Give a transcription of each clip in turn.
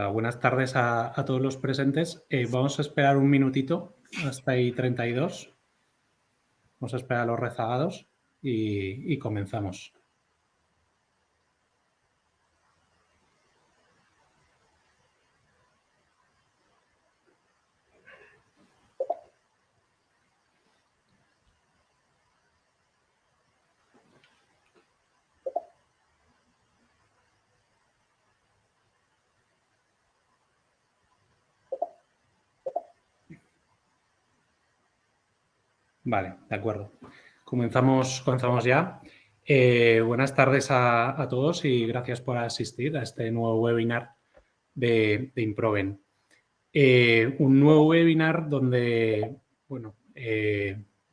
Buenas tardes a todos los presentes. Vamos a esperar un minutito hasta ahí 32. Vamos a esperar a los rezagados y comenzamos. Vale, de acuerdo. Comenzamos ya. Buenas tardes a todos y gracias por asistir a este nuevo webinar de Improven. Un nuevo webinar donde, bueno,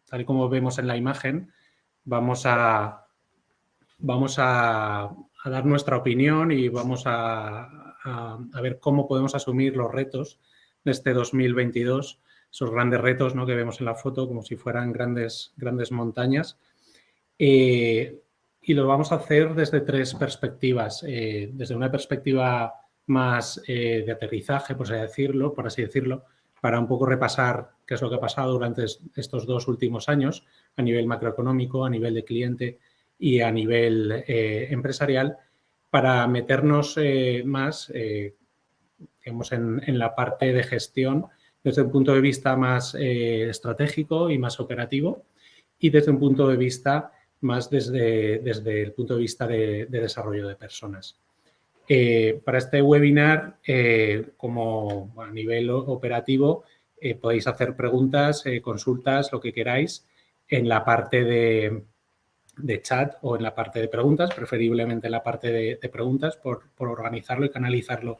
tal y como vemos en la imagen, vamos a dar nuestra opinión y vamos a ver cómo podemos asumir los retos de este 2022, esos grandes retos, ¿no?, que vemos en la foto como si fueran grandes montañas. Y lo vamos a hacer desde tres perspectivas. Desde una perspectiva más de aterrizaje, por así decirlo, para un poco repasar qué es lo que ha pasado durante estos 2 últimos años a nivel macroeconómico, a nivel de cliente y a nivel empresarial, para meternos más, digamos, en la parte de gestión desde un punto de vista más estratégico y más operativo, y desde un punto de vista más desde el punto de vista de desarrollo de personas. Para este webinar, como a nivel operativo, podéis hacer preguntas, consultas, lo que queráis, en la parte de chat o en la parte de preguntas, preferiblemente en la parte de preguntas, por organizarlo y canalizarlo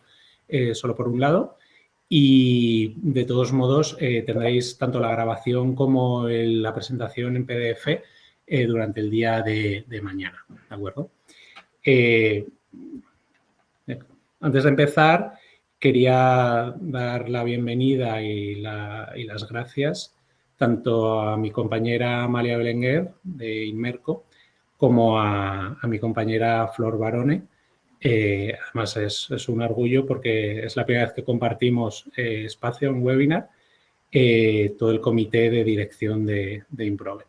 solo por un lado. Y de todos modos tendréis tanto la grabación como la presentación en PDF durante el día de mañana, ¿de acuerdo? Antes de empezar, quería dar la bienvenida y las gracias tanto a mi compañera Amalia Belenguer de Inmerco como a mi compañera Flor Barone. Además, es un orgullo porque es la primera vez que compartimos espacio en webinar, todo el comité de dirección de Improven.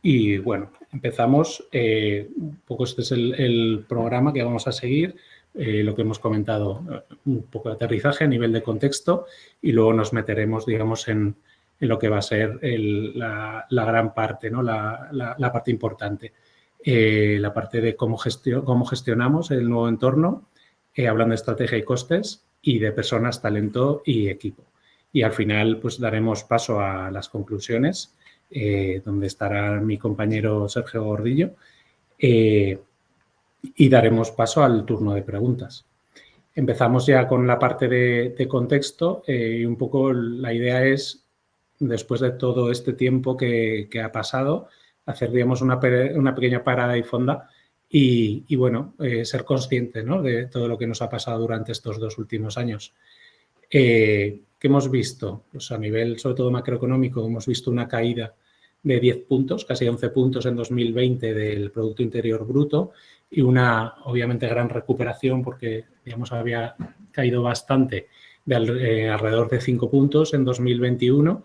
Y bueno, empezamos. Un poco este es el programa que vamos a seguir, lo que hemos comentado, un poco de aterrizaje a nivel de contexto y luego nos meteremos, digamos, en lo que va a ser la gran parte, ¿no?, la parte importante. La parte de cómo gestionamos el nuevo entorno, hablando de estrategia y costes, y de personas, talento y equipo. Y al final, pues daremos paso a las conclusiones, donde estará mi compañero Sergio Gordillo, y daremos paso al turno de preguntas. Empezamos ya con la parte de contexto y un poco la idea es, después de todo este tiempo que ha pasado, hacer, digamos, una pequeña parada y fonda y bueno, ser consciente, ¿no?, de todo lo que nos ha pasado durante estos 2 últimos años. ¿Qué hemos visto? Pues a nivel, sobre todo macroeconómico, hemos visto una caída de 10 puntos, casi 11 puntos en 2020 del Producto Interior Bruto y una, obviamente, gran recuperación porque, digamos, había caído bastante de alrededor de 5 puntos en 2021.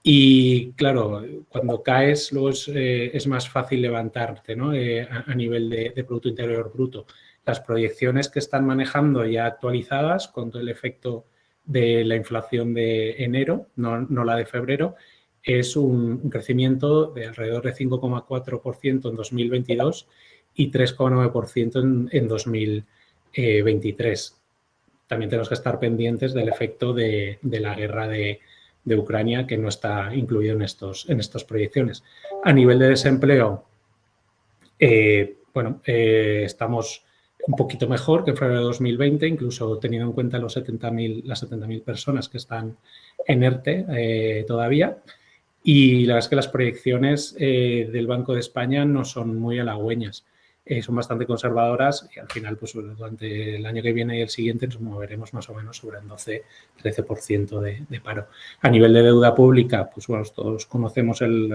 Y, claro, cuando caes, luego es más fácil levantarte, ¿no?, a nivel de Producto Interior Bruto. Las proyecciones que están manejando ya actualizadas con todo el efecto de la inflación de enero, no la de febrero, es un crecimiento de alrededor de 5,4% en 2022 y 3,9% en 2023. También tenemos que estar pendientes del efecto de la guerra de Ucrania, que no está incluido en estas proyecciones. A nivel de desempleo, estamos un poquito mejor que en febrero de 2020, incluso teniendo en cuenta las 70.000 personas que están en ERTE todavía. Y la verdad es que las proyecciones del Banco de España no son muy halagüeñas. Son bastante conservadoras y al final, pues durante el año que viene y el siguiente nos moveremos más o menos sobre el 12-13% de paro. A nivel de deuda pública, pues bueno, todos conocemos el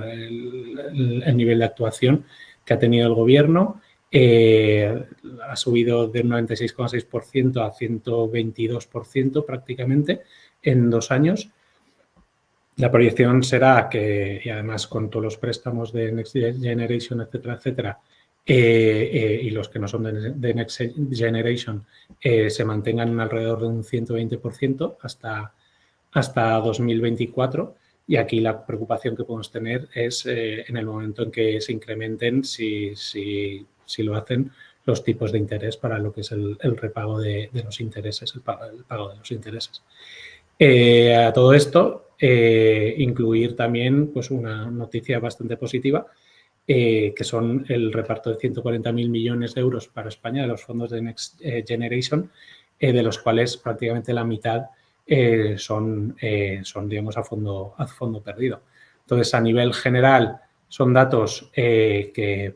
nivel de actuación que ha tenido el Gobierno ha subido del 96,6% a 122% prácticamente en 2 años. La proyección será que, y además con todos los préstamos de Next Generation, etcétera, y los que no son de Next Generation, se mantengan alrededor de un 120% hasta 2024. Y aquí la preocupación que podemos tener es en el momento en que se incrementen, si lo hacen, los tipos de interés para lo que es el repago de los intereses, el pago de los intereses. A todo esto, incluir también pues, una noticia bastante positiva, que son el reparto de 140.000 millones de euros para España de los fondos de Next Generation, de los cuales prácticamente la mitad son, digamos, a fondo perdido. Entonces, a nivel general, son datos que,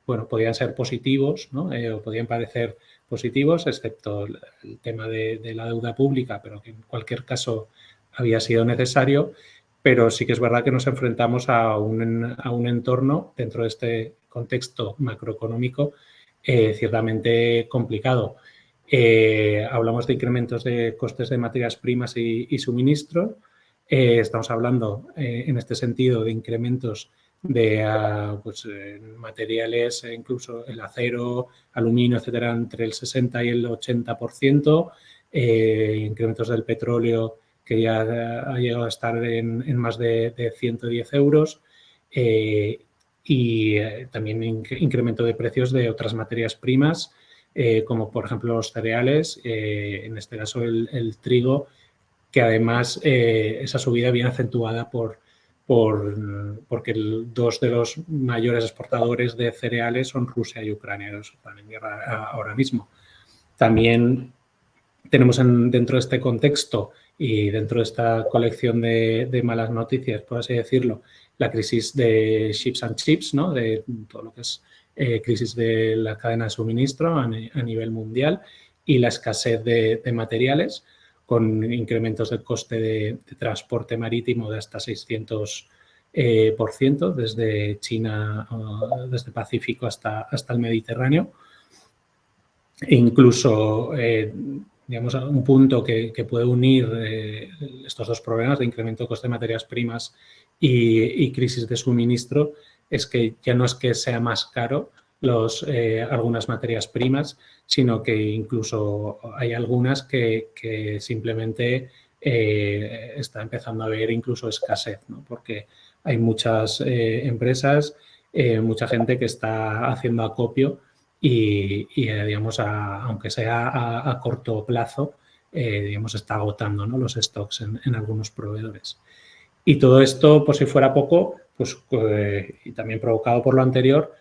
bueno, podrían ser positivos, ¿no? O podrían parecer positivos, excepto el tema de la deuda pública, pero que en cualquier caso había sido necesario. Pero sí que es verdad que nos enfrentamos a un entorno dentro de este contexto macroeconómico ciertamente complicado. Hablamos de incrementos de costes de materias primas y suministro. Estamos hablando, en este sentido, de incrementos de pues, materiales, incluso el acero, aluminio, etcétera, entre el 60 y el 80%, incrementos del petróleo que ya ha llegado a estar en más de 110 euros, y también incremento de precios de otras materias primas, como por ejemplo los cereales, en este caso el trigo, que además esa subida viene acentuada porque dos de los mayores exportadores de cereales son Rusia y Ucrania, que están en guerra ahora mismo. También tenemos dentro de este contexto y dentro de esta colección de malas noticias, por así decirlo, la crisis de chips and chips, ¿no? De todo lo que es crisis de la cadena de suministro a nivel mundial, y la escasez de materiales, con incrementos del coste de transporte marítimo de hasta 600%, desde China, desde el Pacífico hasta el Mediterráneo. E incluso, digamos, un punto que puede unir estos dos problemas de incremento de coste de materias primas y crisis de suministro es que ya no es que sea más caro algunas materias primas, sino que incluso hay algunas que simplemente está empezando a haber incluso escasez, ¿no? Porque hay muchas empresas, mucha gente que está haciendo acopio y digamos, aunque sea a corto plazo, digamos, está agotando, ¿no? Los stocks en algunos proveedores. Y todo esto, por si fuera poco, pues, y también provocado por lo anterior,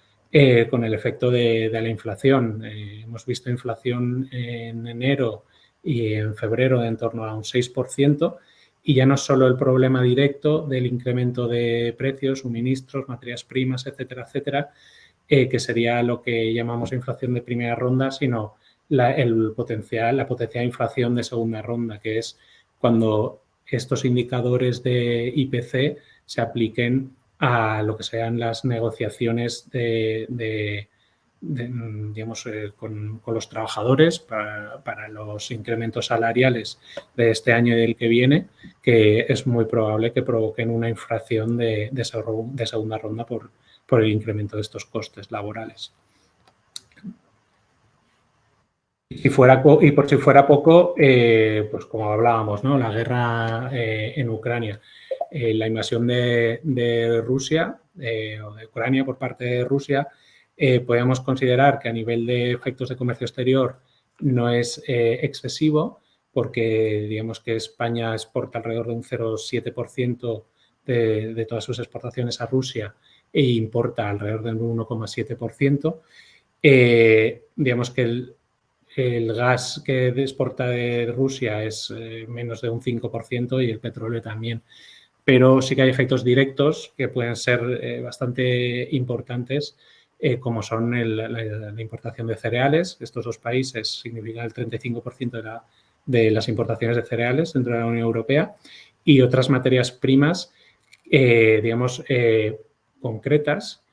con el efecto de la inflación. Hemos visto inflación en enero y en febrero de en torno a un 6%, y ya no es solo el problema directo del incremento de precios, suministros, materias primas, etcétera, que sería lo que llamamos inflación de primera ronda, sino la potencial inflación de segunda ronda, que es cuando estos indicadores de IPC se apliquen a lo que sean las negociaciones digamos, con los trabajadores para los incrementos salariales de este año y del que viene, que es muy probable que provoquen una inflación de segunda ronda por el incremento de estos costes laborales. Y por si fuera poco, pues como hablábamos, ¿no? La guerra en Ucrania, la invasión de Rusia o de Ucrania por parte de Rusia, podemos considerar que a nivel de efectos de comercio exterior no es excesivo, porque digamos que España exporta alrededor de un 0,7% de todas sus exportaciones a Rusia e importa alrededor del 1,7%. Digamos que el gas que exporta de Rusia es menos de un 5% y el petróleo también. Pero sí que hay efectos directos que pueden ser bastante importantes, como son la importación de cereales. Estos dos países significan el 35% de las importaciones de cereales dentro de la Unión Europea, y otras materias primas, digamos, concretas,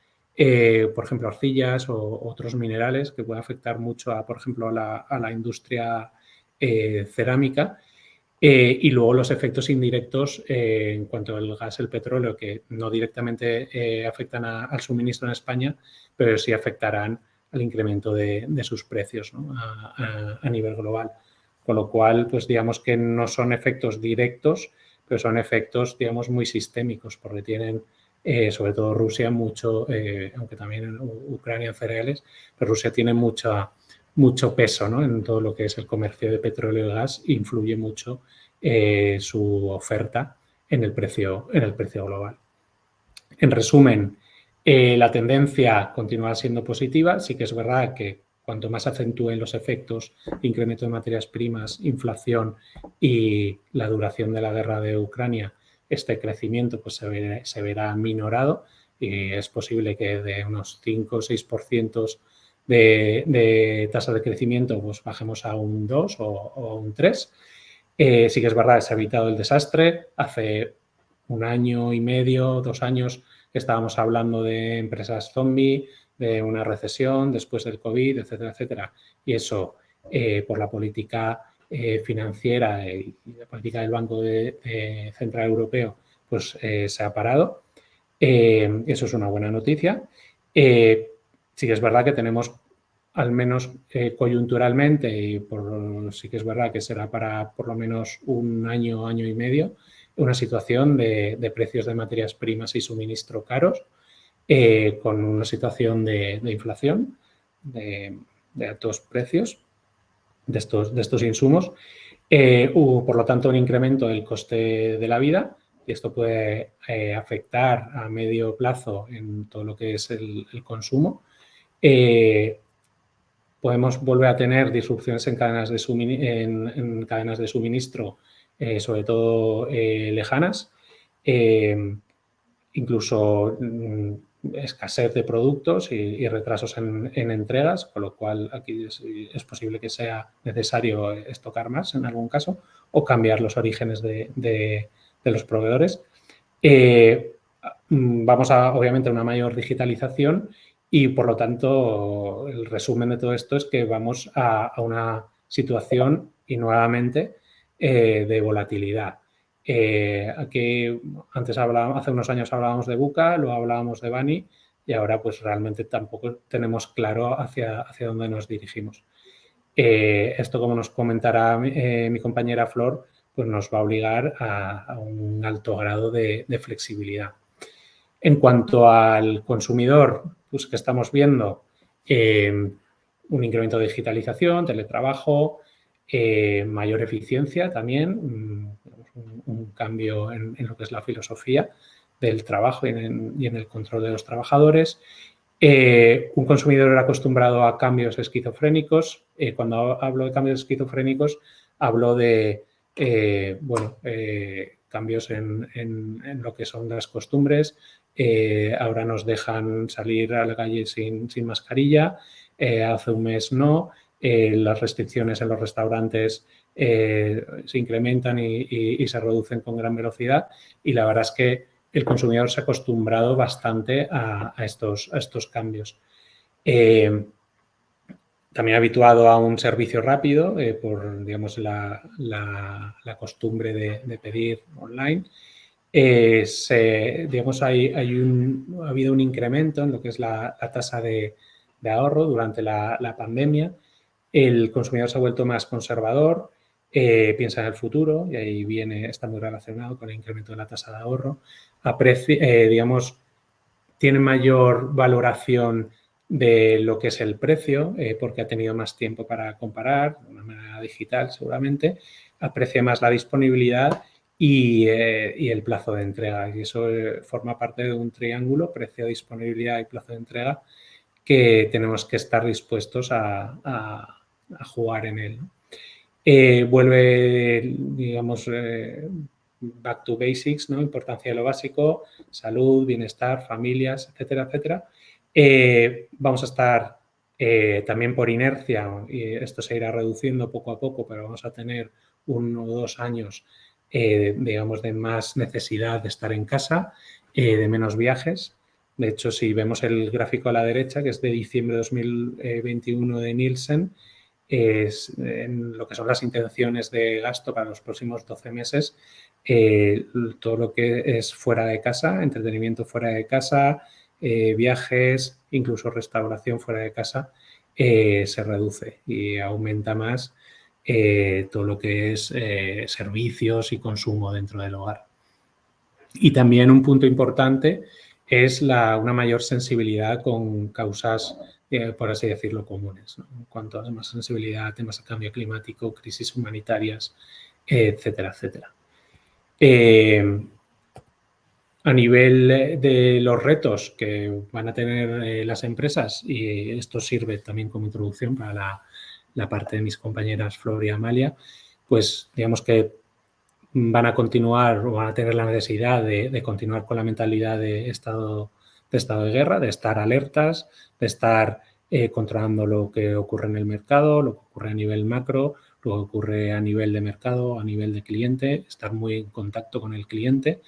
por ejemplo, arcillas o otros minerales que pueden afectar mucho, por ejemplo, a la industria cerámica. Y luego los efectos indirectos en cuanto al gas, el petróleo, que no directamente afectan al suministro en España, pero sí afectarán al incremento de sus precios, ¿no? a nivel global. Con lo cual, pues digamos que no son efectos directos, pero son efectos, digamos, muy sistémicos, porque tienen, sobre todo Rusia, mucho, aunque también en Ucrania en cereales, pero Rusia tiene mucho peso, ¿no? En todo lo que es el comercio de petróleo y gas, influye mucho su oferta en el precio global. En resumen, la tendencia continúa siendo positiva. Sí que es verdad que cuanto más acentúen los efectos, incremento de materias primas, inflación y la duración de la guerra de Ucrania, este crecimiento pues, se verá minorado y es posible que de unos 5 o 6% de tasa de crecimiento pues bajemos a un 2 o un 3. Sí que es verdad, se ha evitado el desastre. Hace un año y medio, 2 años, estábamos hablando de empresas zombie, de una recesión después del COVID, etcétera, etcétera. Y eso, por la política financiera y la política del Banco Central Europeo, pues se ha parado. Eso es una buena noticia. Sí que es verdad que tenemos, al menos coyunturalmente, y sí que es verdad que será para por lo menos un año, año y medio, una situación de precios de materias primas y suministro caros, con una situación de inflación, de altos precios de estos insumos. Hubo, por lo tanto, un incremento del coste de la vida y esto puede afectar a medio plazo en todo lo que es el consumo. Podemos volver a tener disrupciones en cadenas de suministro, sobre todo lejanas, incluso escasez de productos y retrasos en entregas, con lo cual aquí es posible que sea necesario estocar más en algún caso o cambiar los orígenes de los proveedores. Vamos obviamente, a una mayor digitalización y, por lo tanto, el resumen de todo esto es que vamos a una situación y nuevamente de volatilidad. Aquí antes hace unos años hablábamos de VUCA, luego hablábamos de BANI y ahora pues realmente tampoco tenemos claro hacia dónde nos dirigimos. Esto, como nos comentará mi compañera Flor, pues nos va a obligar a un alto grado de flexibilidad. En cuanto al consumidor, pues que estamos viendo un incremento de digitalización, teletrabajo, mayor eficiencia también, un cambio en lo que es la filosofía del trabajo y en el control de los trabajadores. Un consumidor acostumbrado a cambios esquizofrénicos. Cuando hablo de cambios esquizofrénicos, hablo de cambios en lo que son las costumbres. Ahora nos dejan salir a la calle sin mascarilla, hace un mes no. Las restricciones en los restaurantes se incrementan y se reducen con gran velocidad y la verdad es que el consumidor se ha acostumbrado bastante a estos cambios. También habituado a un servicio rápido por, digamos, la costumbre de pedir online. Digamos, ha habido un incremento en lo que es la tasa de ahorro durante la pandemia. El consumidor se ha vuelto más conservador, piensa en el futuro y ahí está muy relacionado con el incremento de la tasa de ahorro. Digamos, tiene mayor valoración de lo que es el precio, porque ha tenido más tiempo para comparar, de una manera digital seguramente, aprecia más la disponibilidad y el plazo de entrega. Y eso forma parte de un triángulo, precio, disponibilidad y plazo de entrega, que tenemos que estar dispuestos a jugar en él, ¿no? Vuelve, digamos, back to basics, ¿no? Importancia de lo básico, salud, bienestar, familias, etcétera, etcétera. Vamos a estar también por inercia, y esto se irá reduciendo poco a poco, pero vamos a tener 1 o 2 años, digamos, de más necesidad de estar en casa, de menos viajes. De hecho, si vemos el gráfico a la derecha, que es de diciembre de 2021 de Nielsen, es en lo que son las intenciones de gasto para los próximos 12 meses, todo lo que es fuera de casa, entretenimiento fuera de casa, viajes, incluso restauración fuera de casa, se reduce y aumenta más todo lo que es servicios y consumo dentro del hogar. Y también un punto importante es una mayor sensibilidad con causas, por así decirlo, comunes, ¿no? En cuanto a más sensibilidad a temas de cambio climático, crisis humanitarias, etcétera, etcétera. A nivel de los retos que van a tener las empresas, y esto sirve también como introducción para la parte de mis compañeras Flor y Amalia, pues digamos que van a continuar o van a tener la necesidad de continuar con la mentalidad de estado de guerra, de estar alertas, de estar controlando lo que ocurre en el mercado, lo que ocurre a nivel macro, lo que ocurre a nivel de mercado, a nivel de cliente, estar muy en contacto con el cliente.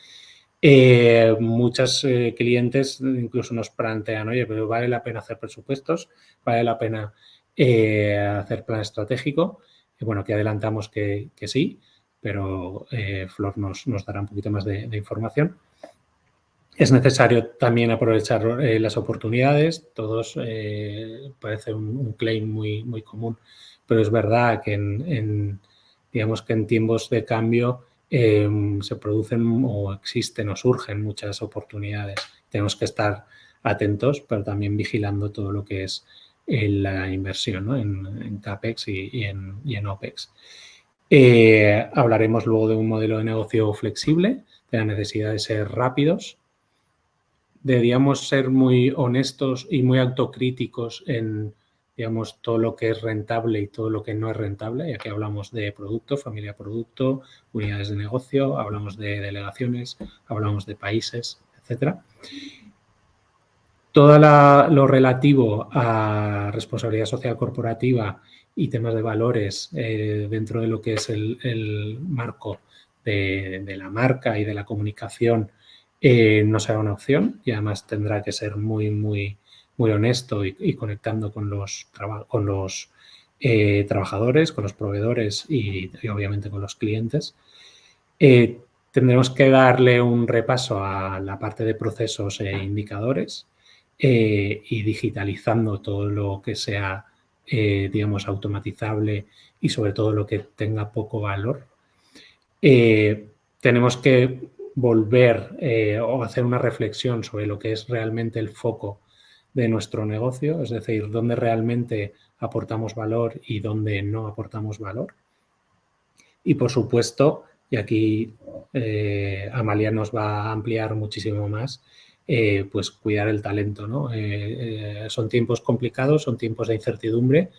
Muchos clientes incluso nos plantean, oye, pero ¿vale la pena hacer presupuestos? ¿Vale la pena hacer plan estratégico? Bueno, aquí adelantamos que sí, pero Flor nos dará un poquito más de información. Es necesario también aprovechar las oportunidades. Todos parece un claim muy común, pero es verdad que digamos que en tiempos de cambio se producen o existen o surgen muchas oportunidades. Tenemos que estar atentos, pero también vigilando todo lo que es la inversión, ¿no? en CAPEX y en OPEX. Hablaremos luego de un modelo de negocio flexible, de la necesidad de ser rápidos. Deberíamos ser muy honestos y muy autocríticos en, digamos, todo lo que es rentable y todo lo que no es rentable. Y aquí hablamos de producto, familia producto, unidades de negocio, hablamos de delegaciones, hablamos de países, etcétera. Todo lo relativo a responsabilidad social corporativa y temas de valores dentro de lo que es el marco de la marca y de la comunicación no será una opción y además tendrá que ser muy honesto y conectando con los trabajadores, con los proveedores y obviamente con los clientes. Tendremos que darle un repaso a la parte de procesos e indicadores y digitalizando todo lo que sea, digamos, automatizable y sobre todo lo que tenga poco valor. Tenemos que volver o hacer una reflexión sobre lo que es realmente el foco de nuestro negocio, es decir, dónde realmente aportamos valor y dónde no aportamos valor. Y, por supuesto, y aquí Amalia nos va a ampliar muchísimo más, pues cuidar el talento, ¿no? Son tiempos complicados, son tiempos de incertidumbre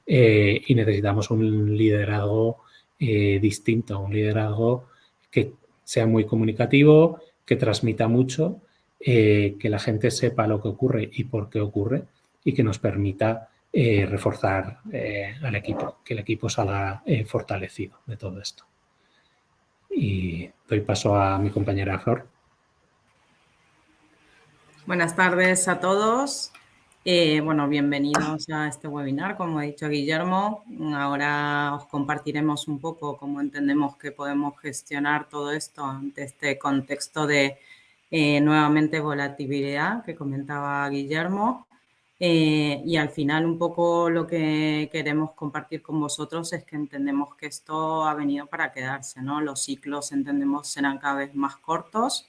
y necesitamos un liderazgo distinto, un liderazgo que sea muy comunicativo, que transmita mucho, que la gente sepa lo que ocurre y por qué ocurre y que nos permita reforzar al equipo, que el equipo salga fortalecido de todo esto. Y doy paso a mi compañera Flor. Buenas tardes a todos. Bueno, bienvenidos a este webinar, como ha dicho Guillermo. Ahora os compartiremos un poco cómo entendemos que podemos gestionar todo esto ante este contexto de nuevamente volatilidad que comentaba Guillermo. Y al final un poco lo que queremos compartir con vosotros es que entendemos que esto ha venido para quedarse, ¿no? Los ciclos, entendemos, serán cada vez más cortos.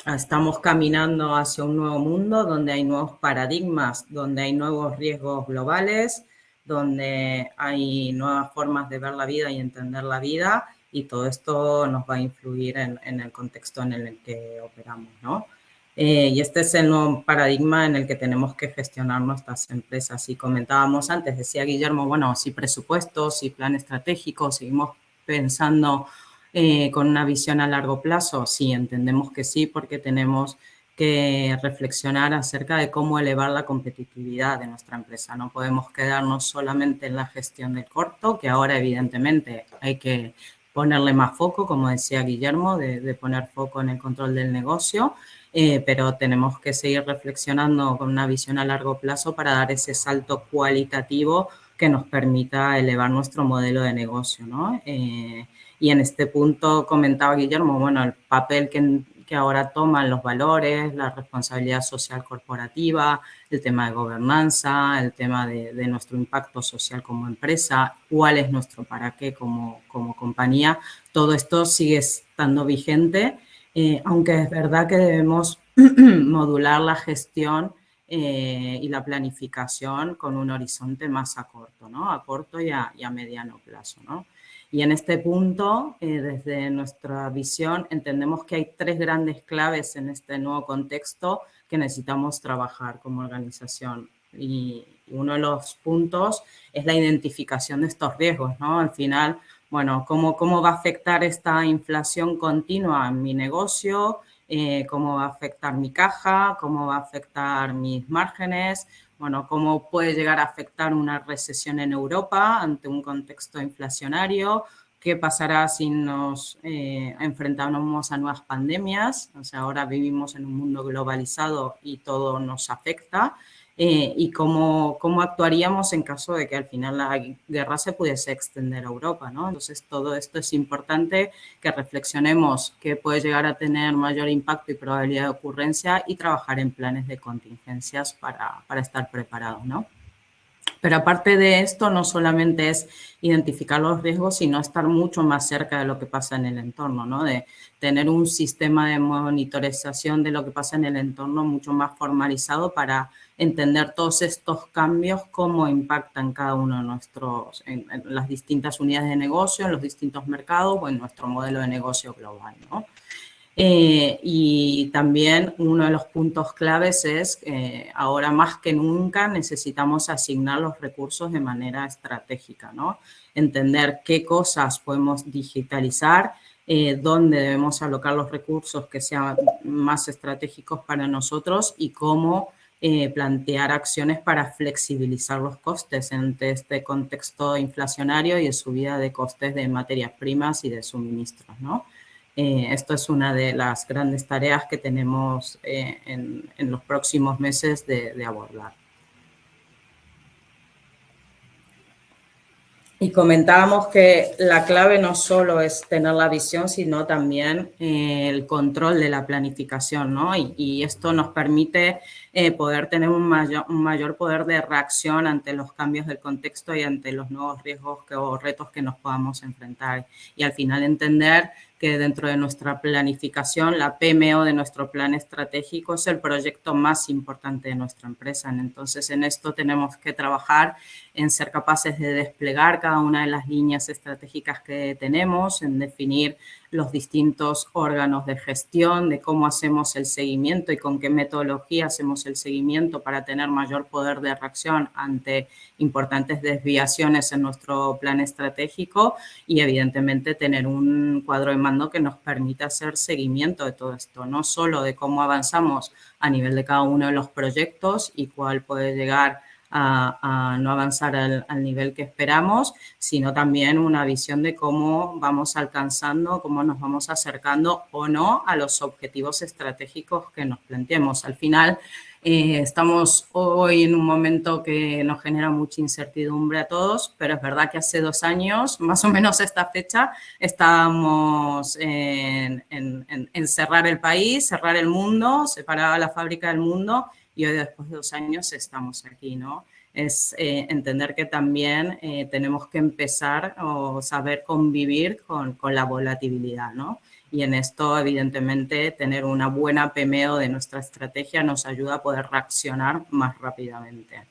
Estamos caminando hacia un nuevo mundo donde hay nuevos paradigmas, donde hay nuevos riesgos globales, donde hay nuevas formas de ver la vida y entender la vida, y todo esto nos va a influir en el contexto en el que operamos, ¿no? Y este es el nuevo paradigma en el que tenemos que gestionar nuestras empresas. Y comentábamos antes, decía Guillermo, bueno, si presupuestos, si plan estratégico, seguimos pensando con una visión a largo plazo. Sí, entendemos que sí, porque tenemos que reflexionar acerca de cómo elevar la competitividad de nuestra empresa. No podemos quedarnos solamente en la gestión del corto, que ahora evidentemente hay que ponerle más foco, como decía Guillermo, de poner foco en el control del negocio, pero tenemos que seguir reflexionando con una visión a largo plazo para dar ese salto cualitativo que nos permita elevar nuestro modelo de negocio, ¿no? Y en este punto comentaba Guillermo, bueno, el papel que ahora toman los valores, la responsabilidad social corporativa, el tema de gobernanza, el tema de nuestro impacto social como empresa, cuál es nuestro para qué como compañía, todo esto sigue estando vigente, aunque es verdad que debemos modular la gestión y la planificación con un horizonte más a corto, ¿no? A corto y a mediano plazo, ¿no? Y en este punto, desde nuestra visión, entendemos que hay 3 grandes claves en este nuevo contexto que necesitamos trabajar como organización. Y uno de los puntos es la identificación de estos riesgos, ¿no? Al final, bueno, ¿cómo va a afectar esta inflación continua en mi negocio? ¿Cómo va a afectar mi caja? ¿Cómo va a afectar mis márgenes? Bueno, cómo puede llegar a afectar una recesión en Europa ante un contexto inflacionario, qué pasará si nos enfrentamos a nuevas pandemias, o sea, ahora vivimos en un mundo globalizado y todo nos afecta, y cómo actuaríamos en caso de que al final la guerra se pudiese extender a Europa, ¿no? Entonces, todo esto es importante que reflexionemos qué puede llegar a tener mayor impacto y probabilidad de ocurrencia y trabajar en planes de contingencias para estar preparados, ¿no? Pero aparte de esto, no solamente es identificar los riesgos, sino estar mucho más cerca de lo que pasa en el entorno, ¿no? De tener un sistema de monitorización de lo que pasa en el entorno mucho más formalizado para entender todos estos cambios, cómo impactan cada uno de nuestros, en las distintas unidades de negocio, en los distintos mercados o en nuestro modelo de negocio global, ¿no? Y también uno de los puntos claves es ahora más que nunca necesitamos asignar los recursos de manera estratégica, ¿no? Entender qué cosas podemos digitalizar, dónde debemos alocar los recursos que sean más estratégicos para nosotros y cómo plantear acciones para flexibilizar los costes ante este contexto inflacionario y de subida de costes de materias primas y de suministros, ¿no? Esto es una de las grandes tareas que tenemos en los próximos meses de abordar. Y comentábamos que la clave no solo es tener la visión, sino también el control de la planificación, ¿no? Y esto nos permite poder tener un mayor poder de reacción ante los cambios del contexto y ante los nuevos riesgos o retos que nos podamos enfrentar. Y al final entender que dentro de nuestra planificación, la PMO de nuestro plan estratégico es el proyecto más importante de nuestra empresa. Entonces, en esto tenemos que trabajar en ser capaces de desplegar cada una de las líneas estratégicas que tenemos, en definir los distintos órganos de gestión, de cómo hacemos el seguimiento y con qué metodología hacemos el seguimiento para tener mayor poder de reacción ante importantes desviaciones en nuestro plan estratégico y evidentemente tener un cuadro de mando que nos permita hacer seguimiento de todo esto, no solo de cómo avanzamos a nivel de cada uno de los proyectos y cuál puede llegar a no avanzar al nivel que esperamos, sino también una visión de cómo vamos alcanzando, cómo nos vamos acercando o no a los objetivos estratégicos que nos planteemos. Al final, estamos hoy en un momento que nos genera mucha incertidumbre a todos, pero es verdad que hace 2 años, más o menos a esta fecha, estábamos en cerrar el país, cerrar el mundo, separar la fábrica del mundo, y hoy después de 2 años estamos aquí, ¿no? Es entender que también tenemos que empezar o saber convivir con la volatilidad, ¿no? Y en esto, evidentemente, tener una buena PMO de nuestra estrategia nos ayuda a poder reaccionar más rápidamente.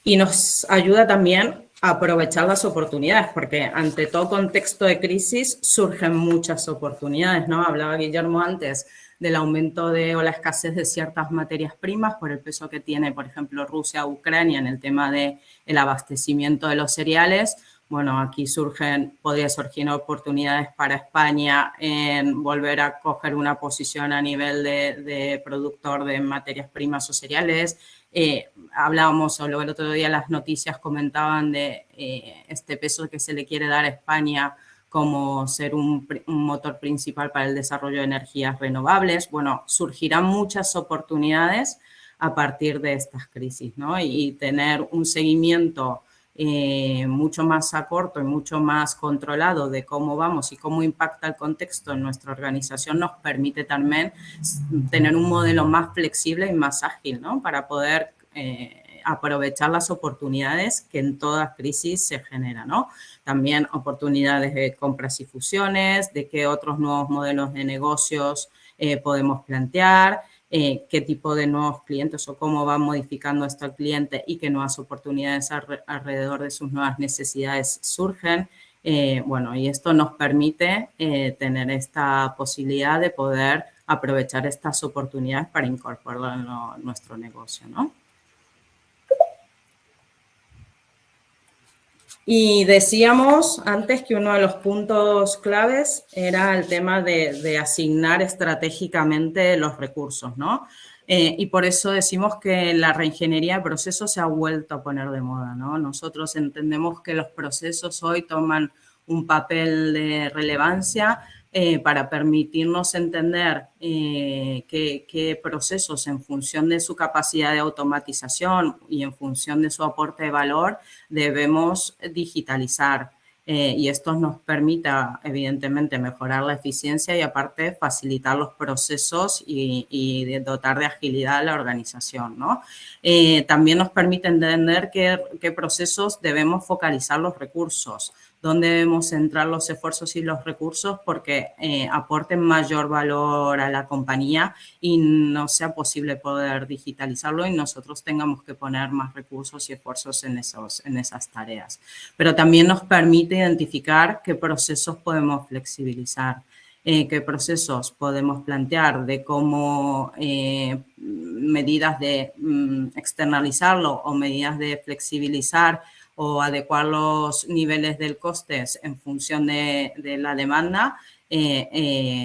Y nos ayuda también a aprovechar las oportunidades, porque ante todo contexto de crisis surgen muchas oportunidades, ¿no? Hablaba Guillermo antes del aumento o la escasez de ciertas materias primas por el peso que tiene, por ejemplo, Rusia o Ucrania en el tema del abastecimiento de los cereales. bueno, aquí podría surgir oportunidades para España en volver a coger una posición a nivel de productor de materias primas o cereales. Hablábamos, o el otro día las noticias comentaban de este peso que se le quiere dar a España como ser un motor principal para el desarrollo de energías renovables. Bueno, surgirán muchas oportunidades a partir de estas crisis, ¿no? Y tener un seguimiento mucho más a corto y mucho más controlado de cómo vamos y cómo impacta el contexto en nuestra organización nos permite también tener un modelo más flexible y más ágil, ¿no? Para poder aprovechar las oportunidades que en toda crisis se generan, ¿no? También oportunidades de compras y fusiones, de qué otros nuevos modelos de negocios podemos plantear, qué tipo de nuevos clientes o cómo va modificando esto el cliente y qué nuevas oportunidades alrededor de sus nuevas necesidades surgen. Bueno, y esto nos permite tener esta posibilidad de poder aprovechar estas oportunidades para incorporarlo en nuestro negocio, ¿no? Y decíamos antes que uno de los puntos claves era el tema de asignar estratégicamente los recursos, ¿no? Y por eso decimos que la reingeniería de procesos se ha vuelto a poner de moda, ¿no? Nosotros entendemos que los procesos hoy toman un papel de relevancia para permitirnos entender qué procesos en función de su capacidad de automatización y en función de su aporte de valor debemos digitalizar. Y esto nos permita, evidentemente, mejorar la eficiencia y, aparte, facilitar los procesos y dotar de agilidad a la organización, ¿no? También nos permite entender qué procesos debemos focalizar los recursos, dónde debemos centrar los esfuerzos y los recursos porque aporten mayor valor a la compañía y no sea posible poder digitalizarlo y nosotros tengamos que poner más recursos y esfuerzos en esas tareas. Pero también nos permite identificar qué procesos podemos flexibilizar, qué procesos podemos plantear de cómo medidas de externalizarlo o medidas de flexibilizar o adecuar los niveles del costes en función de la demanda,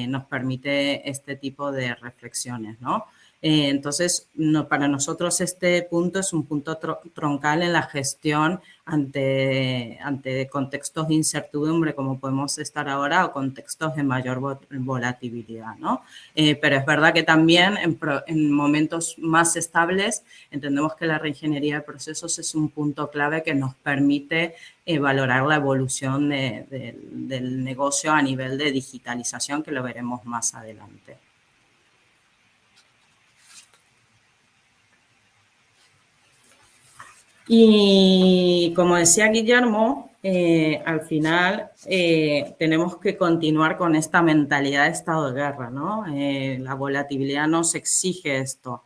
nos permite este tipo de reflexiones, ¿no? Entonces, para nosotros este punto es un punto troncal en la gestión ante contextos de incertidumbre como podemos estar ahora o contextos de mayor volatilidad, ¿no? Pero es verdad que también en momentos más estables entendemos que la reingeniería de procesos es un punto clave que nos permite valorar la evolución del negocio a nivel de digitalización, que lo veremos más adelante. Y como decía Guillermo, al final tenemos que continuar con esta mentalidad de estado de guerra, ¿no? La volatilidad nos exige esto.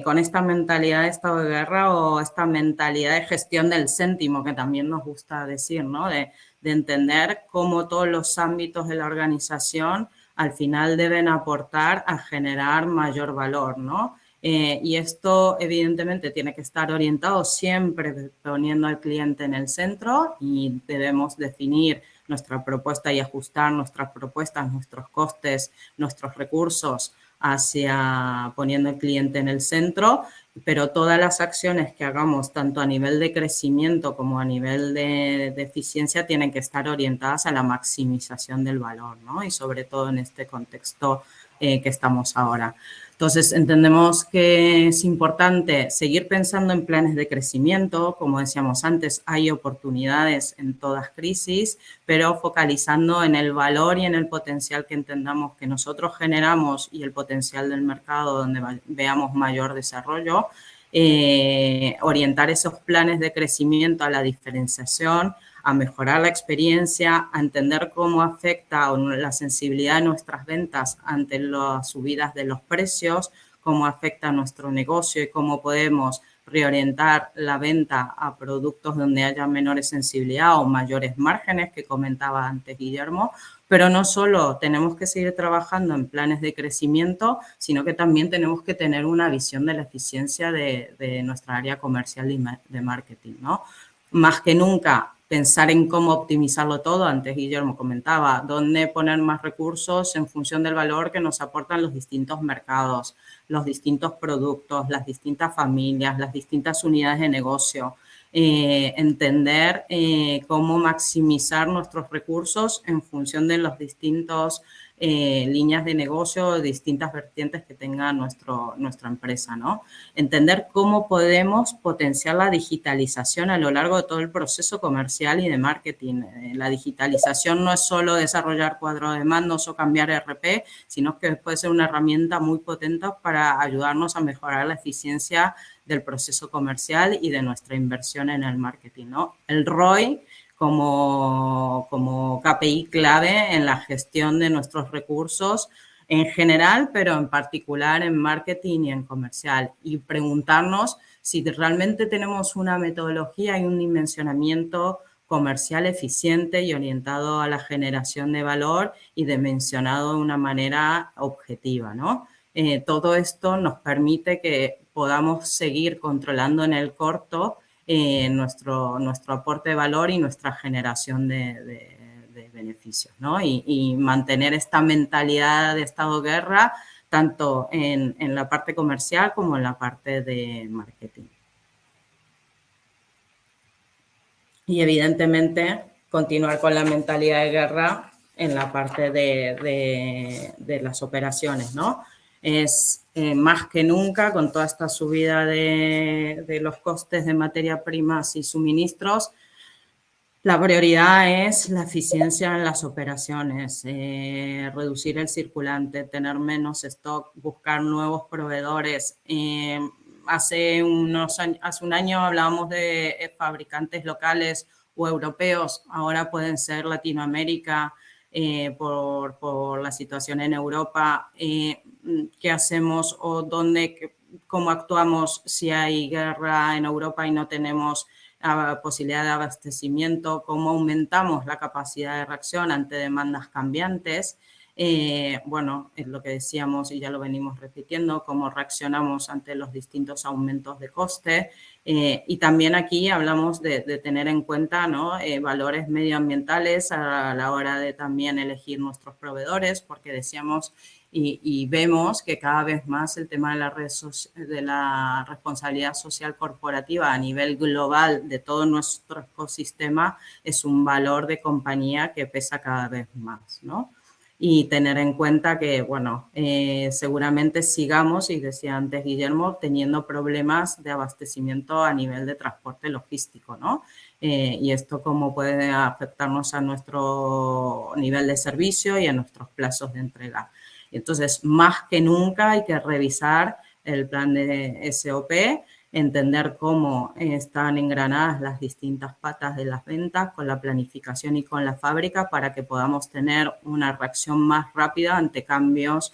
Con esta mentalidad de estado de guerra o esta mentalidad de gestión del céntimo, que también nos gusta decir, ¿no? De entender cómo todos los ámbitos de la organización al final deben aportar a generar mayor valor, ¿no? Y esto, evidentemente, tiene que estar orientado siempre poniendo al cliente en el centro y debemos definir nuestra propuesta y ajustar nuestras propuestas, nuestros costes, nuestros recursos hacia poniendo al cliente en el centro, pero todas las acciones que hagamos, tanto a nivel de crecimiento como a nivel de eficiencia, tienen que estar orientadas a la maximización del valor, ¿no? Y sobre todo en este contexto que estamos ahora. Entonces, entendemos que es importante seguir pensando en planes de crecimiento. Como decíamos antes, hay oportunidades en todas crisis, pero focalizando en el valor y en el potencial que entendamos que nosotros generamos y el potencial del mercado donde veamos mayor desarrollo. Orientar esos planes de crecimiento a la diferenciación, a mejorar la experiencia, a entender cómo afecta la sensibilidad de nuestras ventas ante las subidas de los precios, cómo afecta a nuestro negocio y cómo podemos reorientar la venta a productos donde haya menores sensibilidad o mayores márgenes, que comentaba antes Guillermo. Pero no solo tenemos que seguir trabajando en planes de crecimiento, sino que también tenemos que tener una visión de la eficiencia de nuestra área comercial y de marketing, ¿no? Más que nunca pensar en cómo optimizarlo todo. Antes Guillermo comentaba, dónde poner más recursos en función del valor que nos aportan los distintos mercados, los distintos productos, las distintas familias, las distintas unidades de negocio. Entender cómo maximizar nuestros recursos en función de los distintos líneas de negocio, distintas vertientes que tenga nuestra empresa, ¿no? Entender cómo podemos potenciar la digitalización a lo largo de todo el proceso comercial y de marketing. La digitalización no es solo desarrollar cuadro de mandos o cambiar RP, sino que puede ser una herramienta muy potente para ayudarnos a mejorar la eficiencia del proceso comercial y de nuestra inversión en el marketing, ¿no? El ROI como KPI clave en la gestión de nuestros recursos en general, pero en particular en marketing y en comercial. Y preguntarnos si realmente tenemos una metodología y un dimensionamiento comercial eficiente y orientado a la generación de valor y dimensionado de una manera objetiva, ¿no? Todo esto nos permite que podamos seguir controlando en el corto nuestro aporte de valor y nuestra generación de beneficios, ¿no? Y mantener esta mentalidad de estado-guerra tanto en la parte comercial como en la parte de marketing. Y evidentemente continuar con la mentalidad de guerra en la parte de las operaciones, ¿no? Es más que nunca, con toda esta subida de los costes de materia primas y suministros, la prioridad es la eficiencia en las operaciones, reducir el circulante, tener menos stock, buscar nuevos proveedores. Hace un año hablábamos de fabricantes locales o europeos, ahora pueden ser Latinoamérica, por la situación en Europa. ¿Qué hacemos o cómo actuamos si hay guerra en Europa y no tenemos posibilidad de abastecimiento? ¿Cómo aumentamos la capacidad de reacción ante demandas cambiantes? Bueno, es lo que decíamos y ya lo venimos repitiendo, cómo reaccionamos ante los distintos aumentos de coste. Y también aquí hablamos de tener en cuenta, ¿no? Valores medioambientales a la hora de también elegir nuestros proveedores, porque decíamos y vemos que cada vez más el tema de la responsabilidad social corporativa a nivel global de todo nuestro ecosistema es un valor de compañía que pesa cada vez más, ¿no? Y tener en cuenta que, bueno, seguramente sigamos, y decía antes Guillermo, teniendo problemas de abastecimiento a nivel de transporte logístico, ¿no? Y esto cómo puede afectarnos a nuestro nivel de servicio y a nuestros plazos de entrega. Entonces, más que nunca hay que revisar el plan de SOP, entender cómo están engranadas las distintas patas de las ventas con la planificación y con la fábrica para que podamos tener una reacción más rápida ante cambios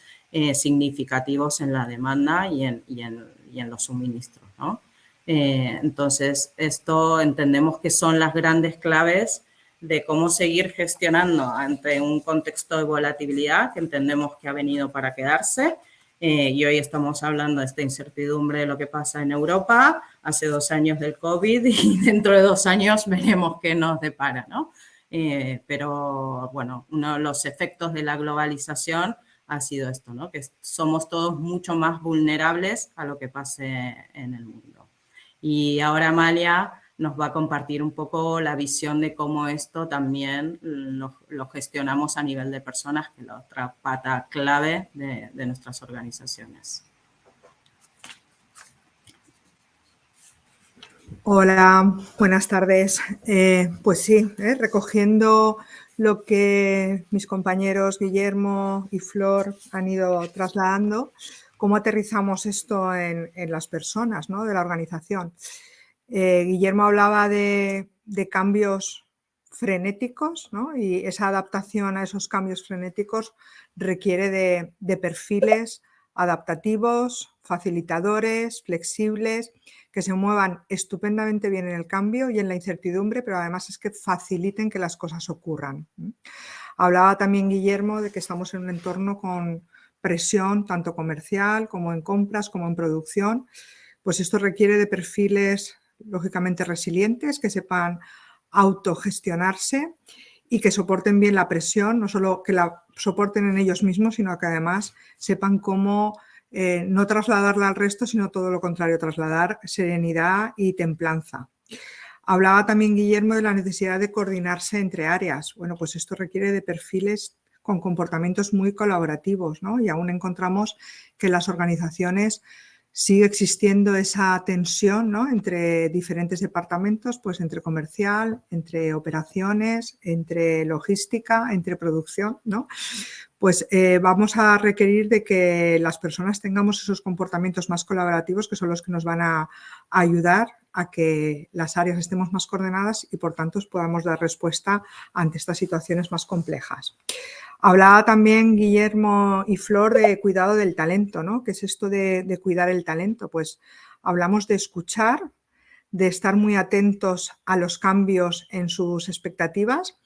significativos en la demanda y en los suministros, ¿no? Entonces, esto entendemos que son las grandes claves de cómo seguir gestionando ante un contexto de volatilidad que entendemos que ha venido para quedarse. Y hoy estamos hablando de esta incertidumbre de lo que pasa en Europa, hace 2 años del COVID y dentro de 2 años veremos qué nos depara, ¿no? Pero, bueno, uno de los efectos de la globalización ha sido esto, ¿no? Que somos todos mucho más vulnerables a lo que pase en el mundo. Y ahora Amalia nos va a compartir un poco la visión de cómo esto también lo gestionamos a nivel de personas, que es la otra pata clave de nuestras organizaciones. Hola, buenas tardes. Pues sí, recogiendo lo que mis compañeros Guillermo y Flor han ido trasladando, cómo aterrizamos esto en las personas, ¿no?, de la organización. Guillermo hablaba de cambios frenéticos, ¿no? Y esa adaptación a esos cambios frenéticos requiere de perfiles adaptativos, facilitadores, flexibles, que se muevan estupendamente bien en el cambio y en la incertidumbre, pero además es que faciliten que las cosas ocurran. Hablaba también Guillermo de que estamos en un entorno con presión tanto comercial como en compras como en producción. Pues esto requiere de perfiles lógicamente resilientes, que sepan autogestionarse y que soporten bien la presión, no solo que la soporten en ellos mismos, sino que además sepan cómo no trasladarla al resto, sino todo lo contrario, trasladar serenidad y templanza. Hablaba también Guillermo de la necesidad de coordinarse entre áreas. Bueno, pues esto requiere de perfiles con comportamientos muy colaborativos, ¿no? Y aún encontramos que en las organizaciones sigue existiendo esa tensión, ¿no?, entre diferentes departamentos, pues entre comercial, entre operaciones, entre logística, entre producción, ¿no? Pues vamos a requerir de que las personas tengamos esos comportamientos más colaborativos, que son los que nos van a ayudar a que las áreas estemos más coordinadas y, por tanto, podamos dar respuesta ante estas situaciones más complejas. Hablaba también Guillermo y Flor de cuidado del talento, ¿no? ¿Qué es esto de cuidar el talento? Pues hablamos de escuchar, de estar muy atentos a los cambios en sus expectativas,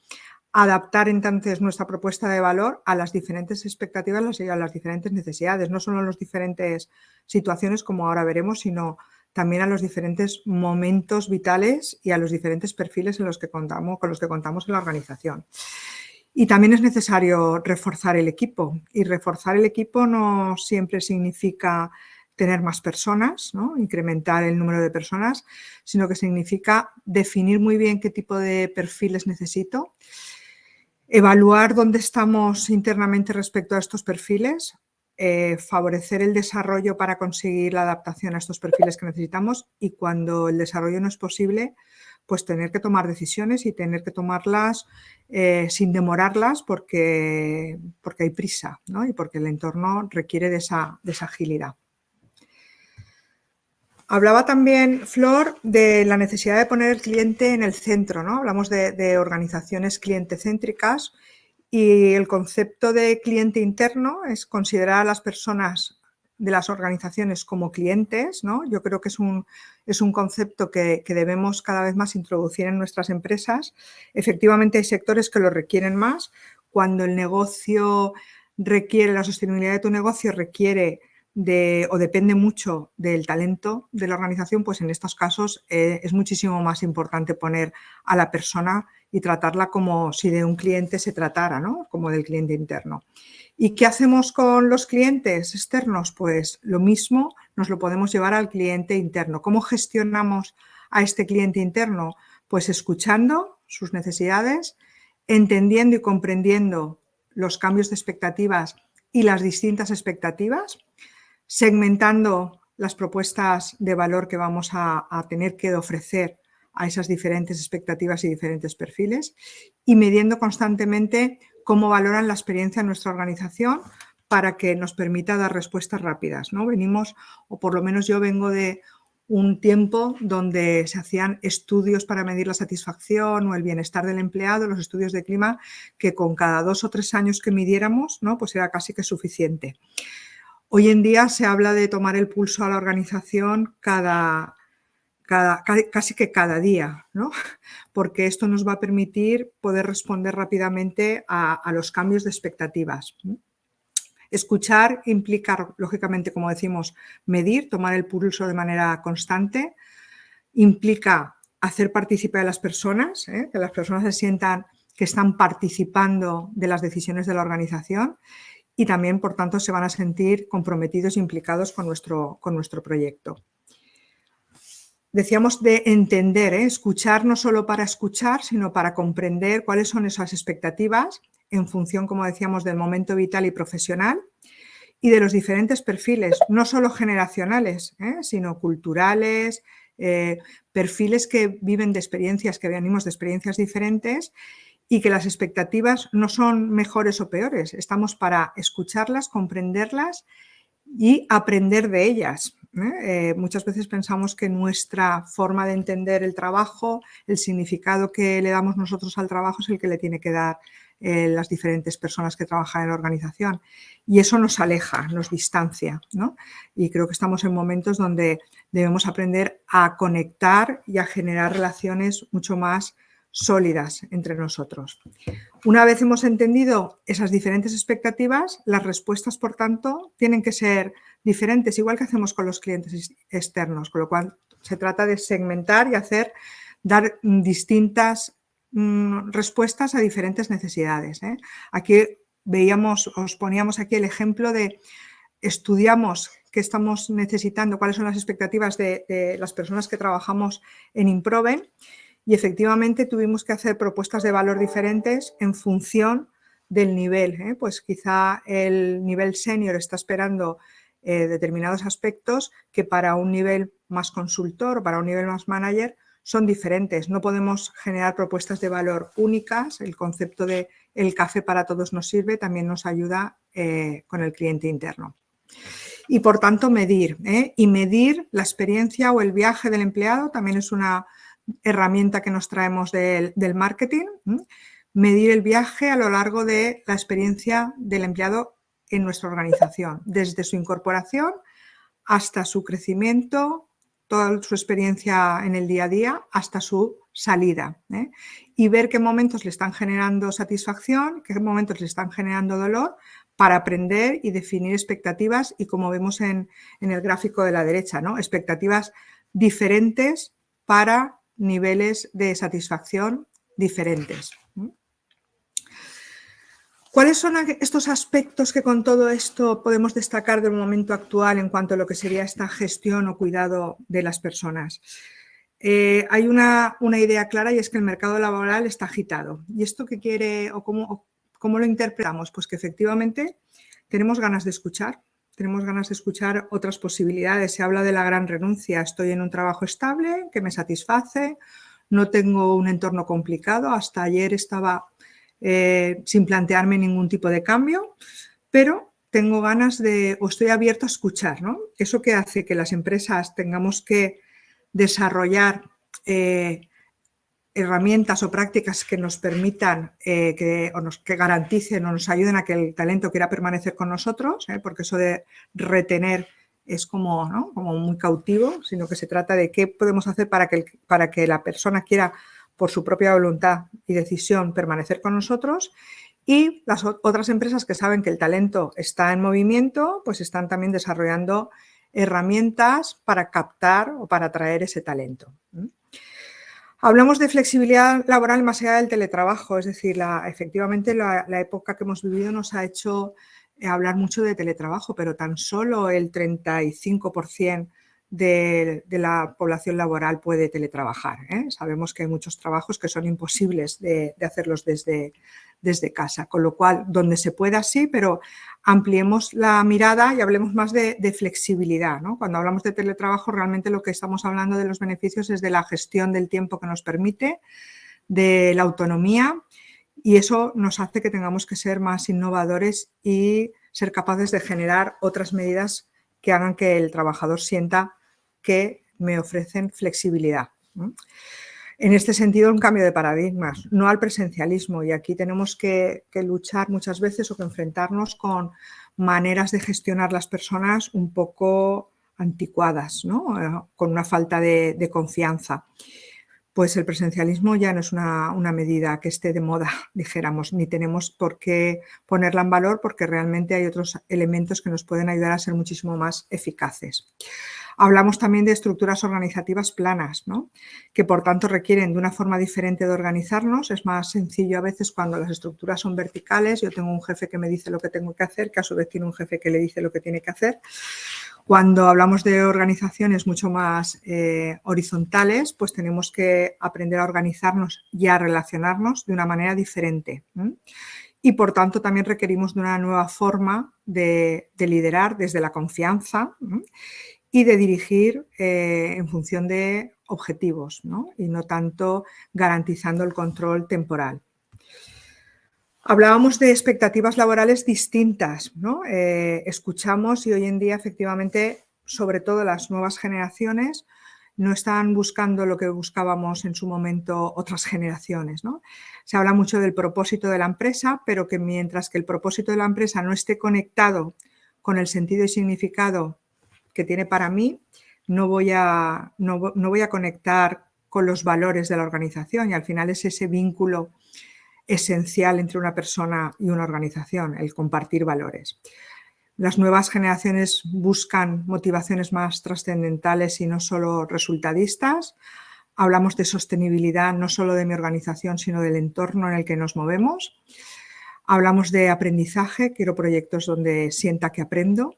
adaptar entonces nuestra propuesta de valor a las diferentes expectativas y a las diferentes necesidades, no solo en las diferentes situaciones como ahora veremos, sino también a los diferentes momentos vitales y a los diferentes perfiles con los que contamos en la organización. Y también es necesario reforzar el equipo, y reforzar el equipo no siempre significa tener más personas, ¿no?, incrementar el número de personas, sino que significa definir muy bien qué tipo de perfiles necesito, evaluar dónde estamos internamente respecto a estos perfiles, favorecer el desarrollo para conseguir la adaptación a estos perfiles que necesitamos, y cuando el desarrollo no es posible, pues tener que tomar decisiones y tener que tomarlas sin demorarlas porque hay prisa, ¿no?, y porque el entorno requiere de esa agilidad. Hablaba también Flor de la necesidad de poner el cliente en el centro, ¿no? Hablamos de organizaciones clientecéntricas, y el concepto de cliente interno es considerar a las personas de las organizaciones como clientes, ¿no? Yo creo que es un concepto que debemos cada vez más introducir en nuestras empresas. Efectivamente, hay sectores que lo requieren más. Cuando el negocio requiere, la sostenibilidad de tu negocio requiere o depende mucho del talento de la organización, pues en estos casos es muchísimo más importante poner a la persona y tratarla como si de un cliente se tratara, ¿no?, como del cliente interno. ¿Y qué hacemos con los clientes externos? Pues lo mismo nos lo podemos llevar al cliente interno. ¿Cómo gestionamos a este cliente interno? Pues escuchando sus necesidades, entendiendo y comprendiendo los cambios de expectativas y las distintas expectativas, segmentando las propuestas de valor que vamos a tener que ofrecer a esas diferentes expectativas y diferentes perfiles, y midiendo constantemente cómo valoran la experiencia en nuestra organización para que nos permita dar respuestas rápidas, ¿no? Venimos, o por lo menos yo vengo de un tiempo donde se hacían estudios para medir la satisfacción o el bienestar del empleado, los estudios de clima, que con cada 2 o 3 años que midiéramos, ¿no?, pues era casi que suficiente. Hoy en día se habla de tomar el pulso a la organización casi que cada día, ¿no?, porque esto nos va a permitir poder responder rápidamente a los cambios de expectativas. Escuchar implica, lógicamente, como decimos, medir, tomar el pulso de manera constante, implica hacer partícipe a las personas, que las personas se sientan que están participando de las decisiones de la organización, y también, por tanto, se van a sentir comprometidos e implicados con nuestro proyecto. Decíamos de entender, escuchar no solo para escuchar, sino para comprender cuáles son esas expectativas en función, como decíamos, del momento vital y profesional y de los diferentes perfiles, no solo generacionales, sino culturales, perfiles que viven de experiencias, que venimos de experiencias diferentes, y que las expectativas no son mejores o peores. Estamos para escucharlas, comprenderlas y aprender de ellas. Muchas veces pensamos que nuestra forma de entender el trabajo, el significado que le damos nosotros al trabajo, es el que le tiene que dar las diferentes personas que trabajan en la organización. Y eso nos aleja, nos distancia, ¿no? Y creo que estamos en momentos donde debemos aprender a conectar y a generar relaciones mucho más sólidas entre nosotros. Una vez hemos entendido esas diferentes expectativas, las respuestas, por tanto, tienen que ser diferentes, igual que hacemos con los clientes externos, con lo cual se trata de segmentar y dar distintas respuestas a diferentes necesidades. Aquí os poníamos aquí el ejemplo de estudiamos qué estamos necesitando, cuáles son las expectativas de las personas que trabajamos en Improven y efectivamente tuvimos que hacer propuestas de valor diferentes en función del nivel. Pues quizá el nivel senior está esperando determinados aspectos que para un nivel más consultor o para un nivel más manager son diferentes. No podemos generar propuestas de valor únicas. El concepto de el café para todos nos sirve también nos ayuda con el cliente interno. Y por tanto medir. Y medir la experiencia o el viaje del empleado también es una herramienta que nos traemos del marketing. Medir el viaje a lo largo de la experiencia del empleado en nuestra organización, desde su incorporación hasta su crecimiento, toda su experiencia en el día a día, hasta su salida. Y ver qué momentos le están generando satisfacción, qué momentos le están generando dolor, para aprender y definir expectativas y, como vemos en el gráfico de la derecha, expectativas diferentes para niveles de satisfacción diferentes. ¿Cuáles son estos aspectos que con todo esto podemos destacar del momento actual en cuanto a lo que sería esta gestión o cuidado de las personas? Hay una idea clara y es que el mercado laboral está agitado. ¿Y esto qué quiere o cómo lo interpretamos? Pues que efectivamente tenemos ganas de escuchar. Tenemos ganas de escuchar otras posibilidades. Se habla de la gran renuncia. Estoy en un trabajo estable que me satisface, no tengo un entorno complicado. Hasta ayer estaba sin plantearme ningún tipo de cambio, pero tengo ganas o estoy abierto a escuchar, Eso que hace que las empresas tengamos que desarrollar herramientas o prácticas que nos permitan, que garanticen o nos ayuden a que el talento quiera permanecer con nosotros, porque eso de retener es como muy cautivo, sino que se trata de qué podemos hacer para que la persona quiera por su propia voluntad y decisión permanecer con nosotros. Y las otras empresas que saben que el talento está en movimiento, pues están también desarrollando herramientas para captar o para atraer ese talento. Hablamos de flexibilidad laboral más allá del teletrabajo, es decir, efectivamente la época que hemos vivido nos ha hecho hablar mucho de teletrabajo, pero tan solo el 35% de la población laboral puede teletrabajar. Sabemos que hay muchos trabajos que son imposibles de hacerlos desde casa, con lo cual, donde se pueda sí, pero ampliemos la mirada y hablemos más de flexibilidad. Cuando hablamos de teletrabajo, realmente lo que estamos hablando de los beneficios es de la gestión del tiempo que nos permite, de la autonomía, y eso nos hace que tengamos que ser más innovadores y ser capaces de generar otras medidas que hagan que el trabajador sienta que me ofrecen flexibilidad. En este sentido, un cambio de paradigmas, no al presencialismo, y aquí tenemos que luchar muchas veces o que enfrentarnos con maneras de gestionar las personas un poco anticuadas, con una falta de confianza. Pues el presencialismo ya no es una medida que esté de moda, dijéramos, ni tenemos por qué ponerla en valor porque realmente hay otros elementos que nos pueden ayudar a ser muchísimo más eficaces. Hablamos también de estructuras organizativas planas, que por tanto requieren de una forma diferente de organizarnos. Es más sencillo a veces cuando las estructuras son verticales. Yo tengo un jefe que me dice lo que tengo que hacer, que a su vez tiene un jefe que le dice lo que tiene que hacer. Cuando hablamos de organizaciones mucho más horizontales, pues tenemos que aprender a organizarnos y a relacionarnos de una manera diferente. Y por tanto también requerimos de una nueva forma de liderar desde la confianza y de dirigir en función de objetivos, y no tanto garantizando el control temporal. Hablábamos de expectativas laborales distintas, escuchamos y hoy en día efectivamente, sobre todo las nuevas generaciones, no están buscando lo que buscábamos en su momento otras generaciones. Se habla mucho del propósito de la empresa, pero que mientras que el propósito de la empresa no esté conectado con el sentido y significado que tiene para mí, no voy a conectar con los valores de la organización, y al final es ese vínculo esencial entre una persona y una organización, el compartir valores. Las nuevas generaciones buscan motivaciones más trascendentales y no solo resultadistas. Hablamos de sostenibilidad no solo de mi organización, sino del entorno en el que nos movemos. Hablamos de aprendizaje, quiero proyectos donde sienta que aprendo,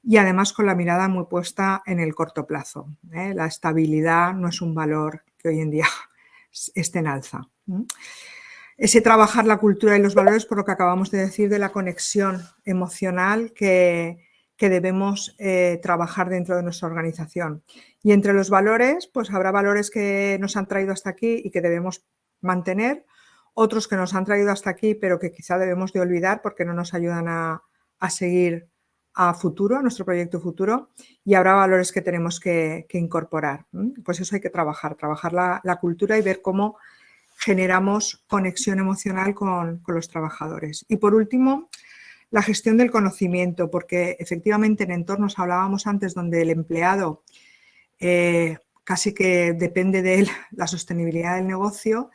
y además con la mirada muy puesta en el corto plazo. La estabilidad no es un valor que hoy en día esté en alza. Ese trabajar la cultura y los valores, por lo que acabamos de decir, de la conexión emocional que debemos trabajar dentro de nuestra organización. Y entre los valores, pues habrá valores que nos han traído hasta aquí y que debemos mantener, otros que nos han traído hasta aquí pero que quizá debemos de olvidar porque no nos ayudan a seguir a futuro, a nuestro proyecto futuro, y habrá valores que tenemos que incorporar. Pues eso hay que trabajar la cultura y ver cómo generamos conexión emocional con los trabajadores. Y por último, la gestión del conocimiento, porque efectivamente en entornos, hablábamos antes, donde el empleado casi que depende de él la sostenibilidad del negocio,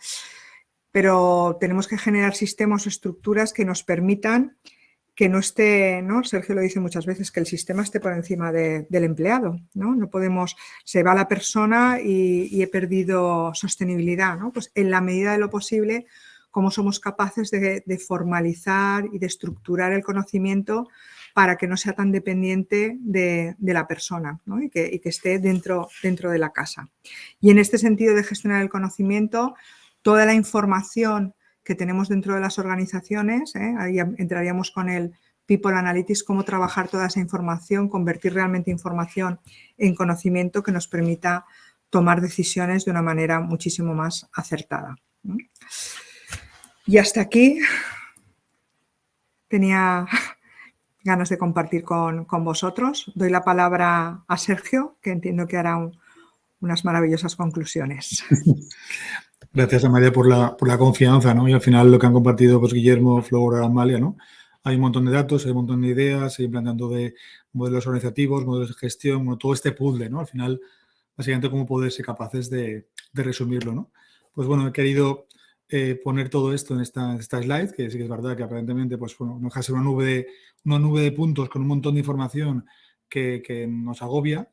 pero tenemos que generar sistemas o estructuras que nos permitan que no esté, ¿no? Sergio lo dice muchas veces, que el sistema esté por encima del empleado, ¿no? No podemos, se va la persona y he perdido sostenibilidad, ¿no? Pues en la medida de lo posible, cómo somos capaces de formalizar y de estructurar el conocimiento para que no sea tan dependiente de la persona, ¿no? y que esté dentro de la casa. Y en este sentido de gestionar el conocimiento, toda la información que tenemos dentro de las organizaciones, ahí entraríamos con el People Analytics, cómo trabajar toda esa información, convertir realmente información en conocimiento que nos permita tomar decisiones de una manera muchísimo más acertada. Y hasta aquí tenía ganas de compartir con vosotros. Doy la palabra a Sergio, que entiendo que hará unas maravillosas conclusiones. Gracias, Amalia, por la confianza, ¿no? Y al final lo que han compartido pues, Guillermo, Flor, Amalia, ¿no? Hay un montón de datos, hay un montón de ideas, hay planteando de modelos organizativos, modelos de gestión, bueno, todo este puzzle, ¿no? Al final, básicamente, cómo poder ser capaces de resumirlo, ¿no? Pues bueno, he querido poner todo esto en esta slide, que sí que es verdad que aparentemente, pues bueno, no deja de ser una nube de puntos con un montón de información que nos agobia,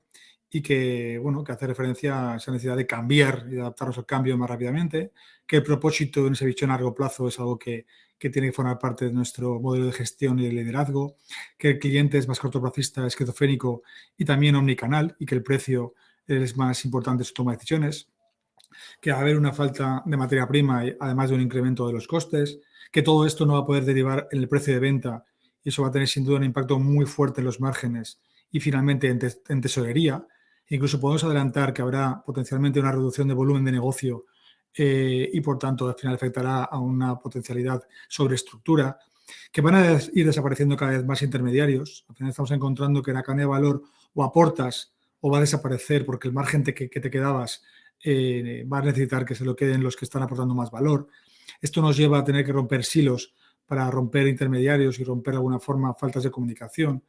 y que, bueno, que hace referencia a esa necesidad de cambiar y de adaptarnos al cambio más rápidamente, que el propósito en esa visión a largo plazo es algo que tiene que formar parte de nuestro modelo de gestión y de liderazgo, que el cliente es más cortoplacista, esquizofrénico y también omnicanal, y que el precio es más importante en su toma de decisiones, que va a haber una falta de materia prima, además de un incremento de los costes, que todo esto no va a poder derivar en el precio de venta y eso va a tener sin duda un impacto muy fuerte en los márgenes y finalmente en tesorería. Incluso podemos adelantar que habrá potencialmente una reducción de volumen de negocio y, por tanto, al final afectará a una potencialidad sobre estructura, que van a ir desapareciendo cada vez más intermediarios. Al final estamos encontrando que la cadena de valor o aportas o va a desaparecer porque el margen que te quedabas va a necesitar que se lo queden los que están aportando más valor. Esto nos lleva a tener que romper silos para romper intermediarios y romper de alguna forma faltas de comunicación,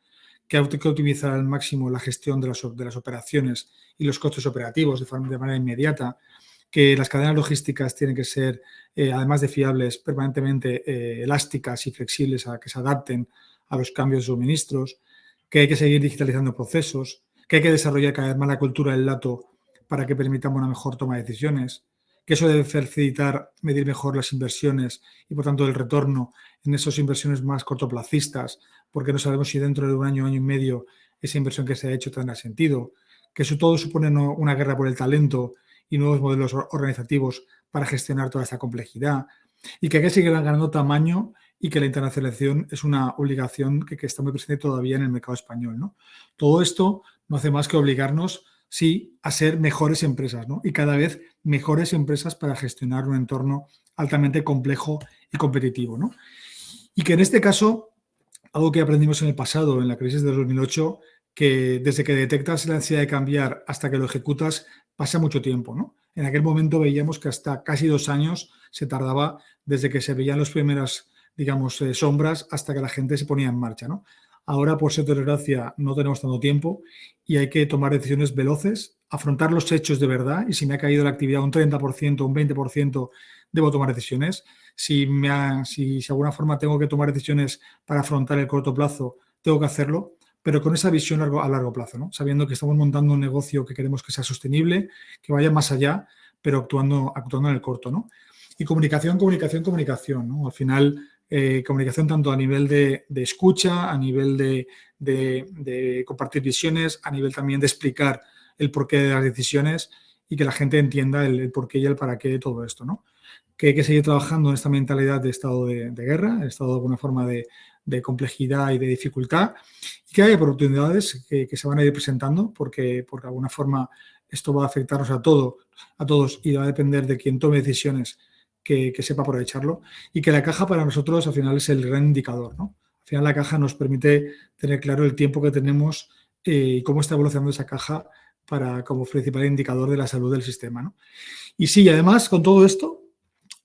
que hay que optimizar al máximo la gestión de las operaciones y los costes operativos de manera inmediata, que las cadenas logísticas tienen que ser, además de fiables, permanentemente elásticas y flexibles a que se adapten a los cambios de suministros, que hay que seguir digitalizando procesos, que hay que desarrollar cada vez más la cultura del dato para que permitamos una mejor toma de decisiones, que eso debe facilitar medir mejor las inversiones y, por tanto, el retorno en esas inversiones más cortoplacistas, porque no sabemos si dentro de un año y medio esa inversión que se ha hecho tendrá sentido, que eso todo supone una guerra por el talento y nuevos modelos organizativos para gestionar toda esta complejidad, y que hay que seguir ganando tamaño y que la internacionalización es una obligación que está muy presente todavía en el mercado español, ¿no? Todo esto no hace más que obligarnos, sí, a ser mejores empresas, ¿no? Y cada vez mejores empresas para gestionar un entorno altamente complejo y competitivo, ¿no? Y que en este caso, algo que aprendimos en el pasado, en la crisis de 2008, que desde que detectas la ansiedad de cambiar hasta que lo ejecutas, pasa mucho tiempo, ¿no? En aquel momento veíamos que hasta casi 2 años se tardaba desde que se veían las primeras, digamos, sombras hasta que la gente se ponía en marcha, ¿no? Ahora, por suerte, desgracia, no tenemos tanto tiempo y hay que tomar decisiones veloces, afrontar los hechos de verdad, y si me ha caído la actividad un 30%, un 20%, debo tomar decisiones. Si de alguna forma tengo que tomar decisiones para afrontar el corto plazo, tengo que hacerlo, pero con esa visión a largo plazo, ¿no? Sabiendo que estamos montando un negocio que queremos que sea sostenible, que vaya más allá, pero actuando en el corto, ¿no? Y comunicación, ¿no? Al final, comunicación tanto a nivel de escucha, a nivel de compartir visiones, a nivel también de explicar el porqué de las decisiones y que la gente entienda el porqué y el para qué de todo esto, ¿no? Que hay que seguir trabajando en esta mentalidad de estado de guerra, estado de alguna forma de complejidad y de dificultad, y que hay oportunidades que se van a ir presentando porque de alguna forma esto va a afectarnos a todos y va a depender de quien tome decisiones que sepa aprovecharlo, y que la caja para nosotros al final es el gran indicador, ¿no? Al final la caja nos permite tener claro el tiempo que tenemos y cómo está evolucionando esa caja como principal indicador de la salud del sistema, ¿no? Y sí, además, con todo esto,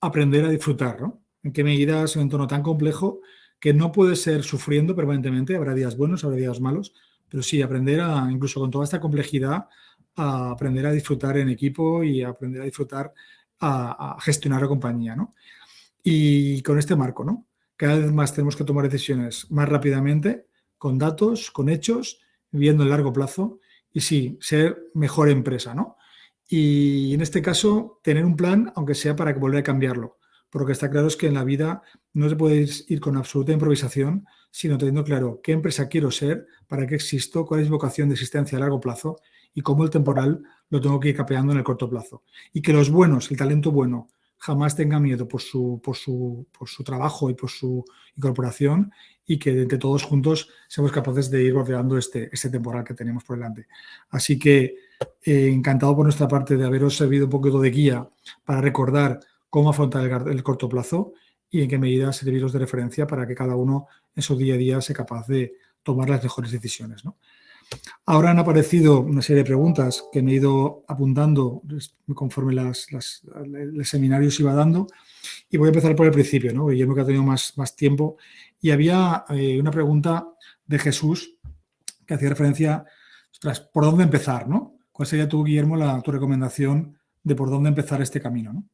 aprender a disfrutar, ¿no? En qué medida es un entorno tan complejo que no puede ser sufriendo permanentemente, habrá días buenos, habrá días malos, pero sí aprender incluso con toda esta complejidad, a aprender a disfrutar en equipo y a aprender a disfrutar a gestionar la compañía, ¿no? Y con este marco, ¿no? Cada vez más tenemos que tomar decisiones más rápidamente, con datos, con hechos, viendo el largo plazo y sí, ser mejor empresa, ¿no? Y en este caso, tener un plan, aunque sea para volver a cambiarlo. Porque está claro es que en la vida no se puede ir con absoluta improvisación, sino teniendo claro qué empresa quiero ser, para qué existo, cuál es mi vocación de existencia a largo plazo y cómo el temporal lo tengo que ir capeando en el corto plazo. Y que los buenos, el talento bueno, jamás tenga miedo por su trabajo y por su incorporación, y que entre todos juntos seamos capaces de ir bordeando este temporal que tenemos por delante. Así que encantado por nuestra parte de haberos servido un poquito de guía para recordar cómo afrontar el corto plazo y en qué medida serviros de referencia para que cada uno en su día a día sea capaz de tomar las mejores decisiones, ¿no? Ahora han aparecido una serie de preguntas que me he ido apuntando conforme el seminario se iba dando, y voy a empezar por el principio, ¿no? Guillermo, que ha tenido más tiempo, y había una pregunta de Jesús que hacía referencia, ostras, ¿por dónde empezar, no? ¿Cuál sería tú, Guillermo, tu recomendación de por dónde empezar este camino, ¿no?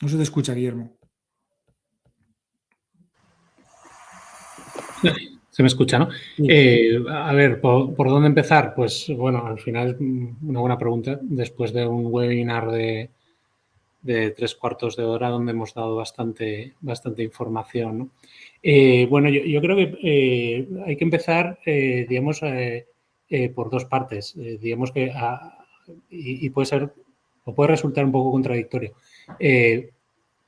No se te escucha, Guillermo. Se me escucha, ¿no? Sí. A ver, ¿por dónde empezar? Pues bueno, al final una buena pregunta. Después de un webinar de 3/4 de hora donde hemos dado bastante información, ¿no? Bueno, yo creo que hay que empezar, digamos, por dos partes. Digamos que y puede ser o puede resultar un poco contradictorio.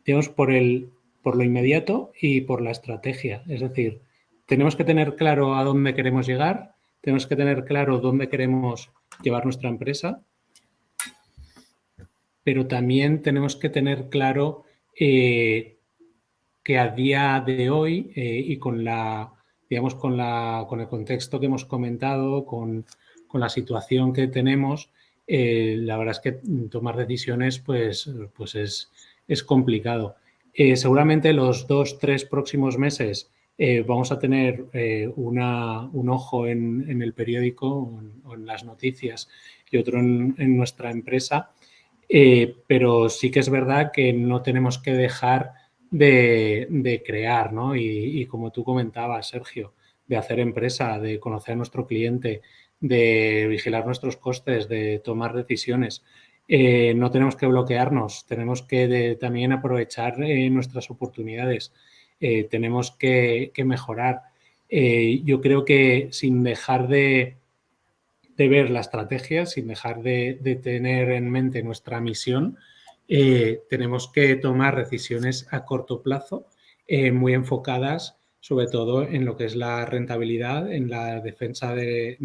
Digamos, por lo inmediato y por la estrategia. Es decir, tenemos que tener claro a dónde queremos llegar, tenemos que tener claro dónde queremos llevar nuestra empresa, pero también tenemos que tener claro que a día de hoy y con el contexto que hemos comentado, con la situación que tenemos, la verdad es que tomar decisiones pues es complicado. Seguramente los 2-3 próximos meses vamos a tener un ojo en el periódico o en las noticias y otro en nuestra empresa, pero sí que es verdad que no tenemos que dejar de crear, ¿no? Y como tú comentabas, Sergio, de hacer empresa, de conocer a nuestro cliente, de vigilar nuestros costes, de tomar decisiones. No tenemos que bloquearnos, tenemos que también aprovechar nuestras oportunidades, tenemos que mejorar. Yo creo que sin dejar de ver la estrategia, sin dejar de tener en mente nuestra misión, tenemos que tomar decisiones a corto plazo, muy enfocadas sobre todo en lo que es la rentabilidad, en la defensa de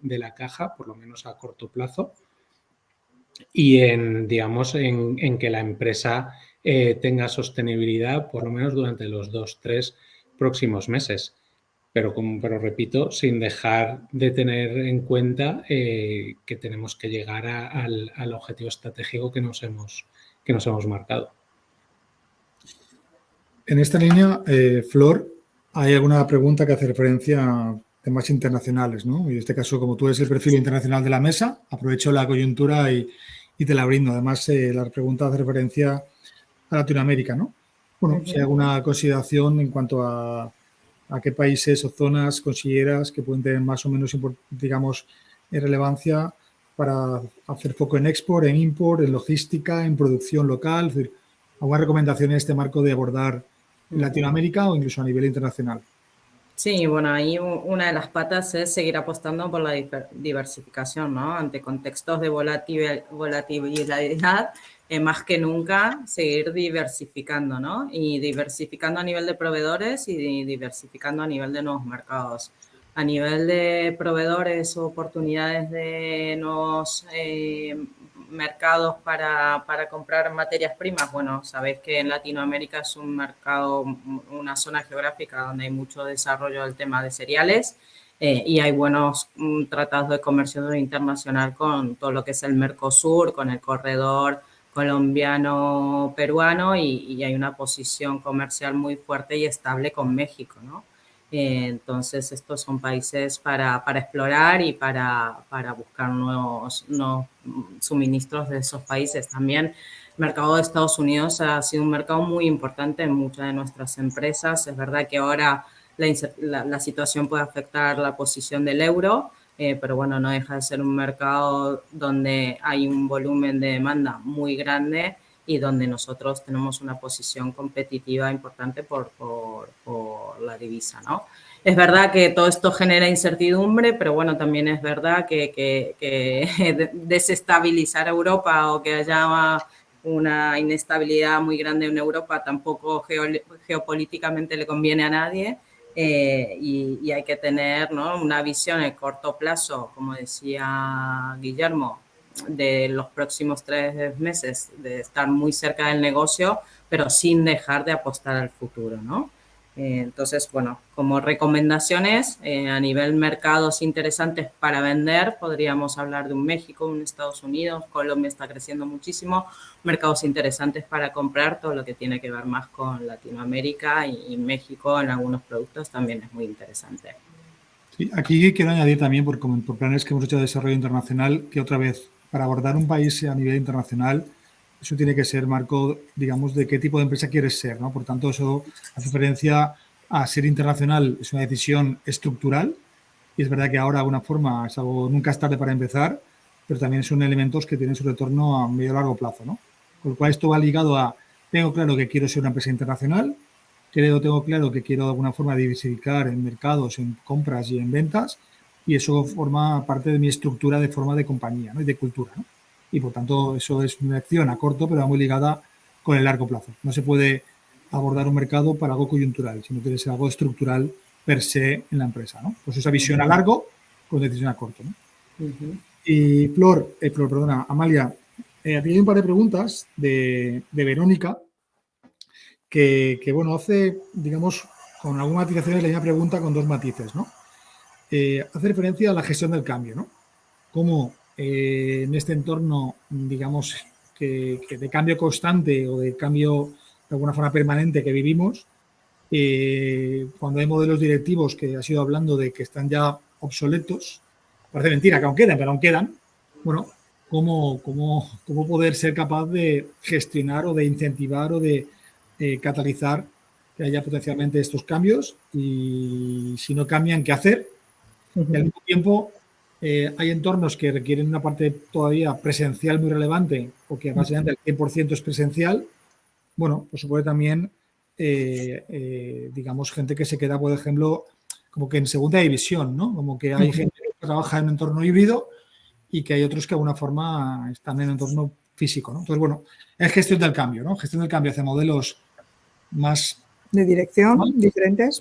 la caja, por lo menos a corto plazo, y en que la empresa tenga sostenibilidad por lo menos durante los 2-3 próximos meses. Pero repito, sin dejar de tener en cuenta que tenemos que llegar al objetivo estratégico que nos hemos marcado. En esta línea, Flor, hay alguna pregunta que hace referencia a temas internacionales, ¿no? Y en este caso, como tú eres el perfil internacional de la mesa, aprovecho la coyuntura y te la brindo. Además, la pregunta hace referencia a Latinoamérica, ¿no? Bueno, si hay alguna consideración en cuanto a qué países o zonas consideras que pueden tener más o menos, digamos, relevancia para hacer foco en export, en import, en logística, en producción local. Es decir, alguna recomendación en este marco de abordar en Latinoamérica o incluso a nivel internacional. Sí, bueno, ahí una de las patas es seguir apostando por la diversificación, ¿no? Ante contextos de volatilidad, más que nunca seguir diversificando, ¿no? Y diversificando a nivel de proveedores y diversificando a nivel de nuevos mercados. A nivel de proveedores o oportunidades de nuevos mercados para comprar materias primas, bueno, sabéis que en Latinoamérica es un mercado, una zona geográfica donde hay mucho desarrollo del tema de cereales y hay buenos tratados de comercio internacional con todo lo que es el Mercosur, con el corredor colombiano-peruano y hay una posición comercial muy fuerte y estable con México, ¿no? Entonces, estos son países para explorar y para buscar nuevos suministros de esos países. También el mercado de Estados Unidos ha sido un mercado muy importante en muchas de nuestras empresas. Es verdad que ahora la situación puede afectar la posición del euro, pero bueno, no deja de ser un mercado donde hay un volumen de demanda muy grande y donde nosotros tenemos una posición competitiva importante por la divisa, ¿no? Es verdad que todo esto genera incertidumbre, pero bueno, también es verdad que desestabilizar Europa o que haya una inestabilidad muy grande en Europa tampoco geopolíticamente le conviene a nadie. Y hay que tener, ¿no?, una visión en corto plazo, como decía Guillermo, de los próximos 3 meses, de estar muy cerca del negocio, pero sin dejar de apostar al futuro, ¿no? Entonces, bueno, como recomendaciones a nivel mercados interesantes para vender, podríamos hablar de un México, un Estados Unidos, Colombia está creciendo muchísimo, mercados interesantes para comprar, todo lo que tiene que ver más con Latinoamérica y México en algunos productos también es muy interesante. Sí, aquí quiero añadir también, por planes que hemos hecho de desarrollo internacional, que otra vez, para abordar un país a nivel internacional, eso tiene que ser marco, digamos, de qué tipo de empresa quieres ser, ¿no? Por tanto, eso hace referencia a ser internacional, es una decisión estructural y es verdad que ahora de alguna forma es algo, nunca es tarde para empezar, pero también son elementos que tienen su retorno a medio y largo plazo, ¿no? Con lo cual esto va ligado a, tengo claro que quiero ser una empresa internacional, tengo claro que quiero de alguna forma diversificar en mercados, en compras y en ventas, y eso forma parte de mi estructura de forma de compañía, ¿no?, y de cultura, ¿no? Y por tanto eso es una acción a corto, pero muy ligada con el largo plazo. No se puede abordar un mercado para algo coyuntural, sino tiene que ser algo estructural per se en la empresa, ¿no? Pues esa visión a largo con decisión a corto, ¿no? Y perdona, Amalia, aquí hay un par de preguntas de Verónica que, bueno, hace, digamos, con algunas matizaciones la misma pregunta con dos matices, ¿no? Hace referencia a la gestión del cambio, ¿no? Cómo en este entorno, digamos, que de cambio constante o de cambio de alguna forma permanente que vivimos, cuando hay modelos directivos que has ido hablando de que están ya obsoletos, parece mentira que aún quedan, pero aún quedan, bueno, cómo poder ser capaz de gestionar o de incentivar o de catalizar que haya potencialmente estos cambios y si no cambian, ¿qué hacer? Y al mismo tiempo hay entornos que requieren una parte todavía presencial muy relevante o que básicamente el 100% es presencial. Bueno, pues supone también, digamos, gente que se queda, por ejemplo, como que en segunda división, ¿no? Como que hay gente que trabaja en un entorno híbrido y que hay otros que de alguna forma están en un entorno físico, ¿no? Entonces, bueno, es gestión del cambio, ¿no? Gestión del cambio hacia modelos más... De dirección, ¿no?, diferentes.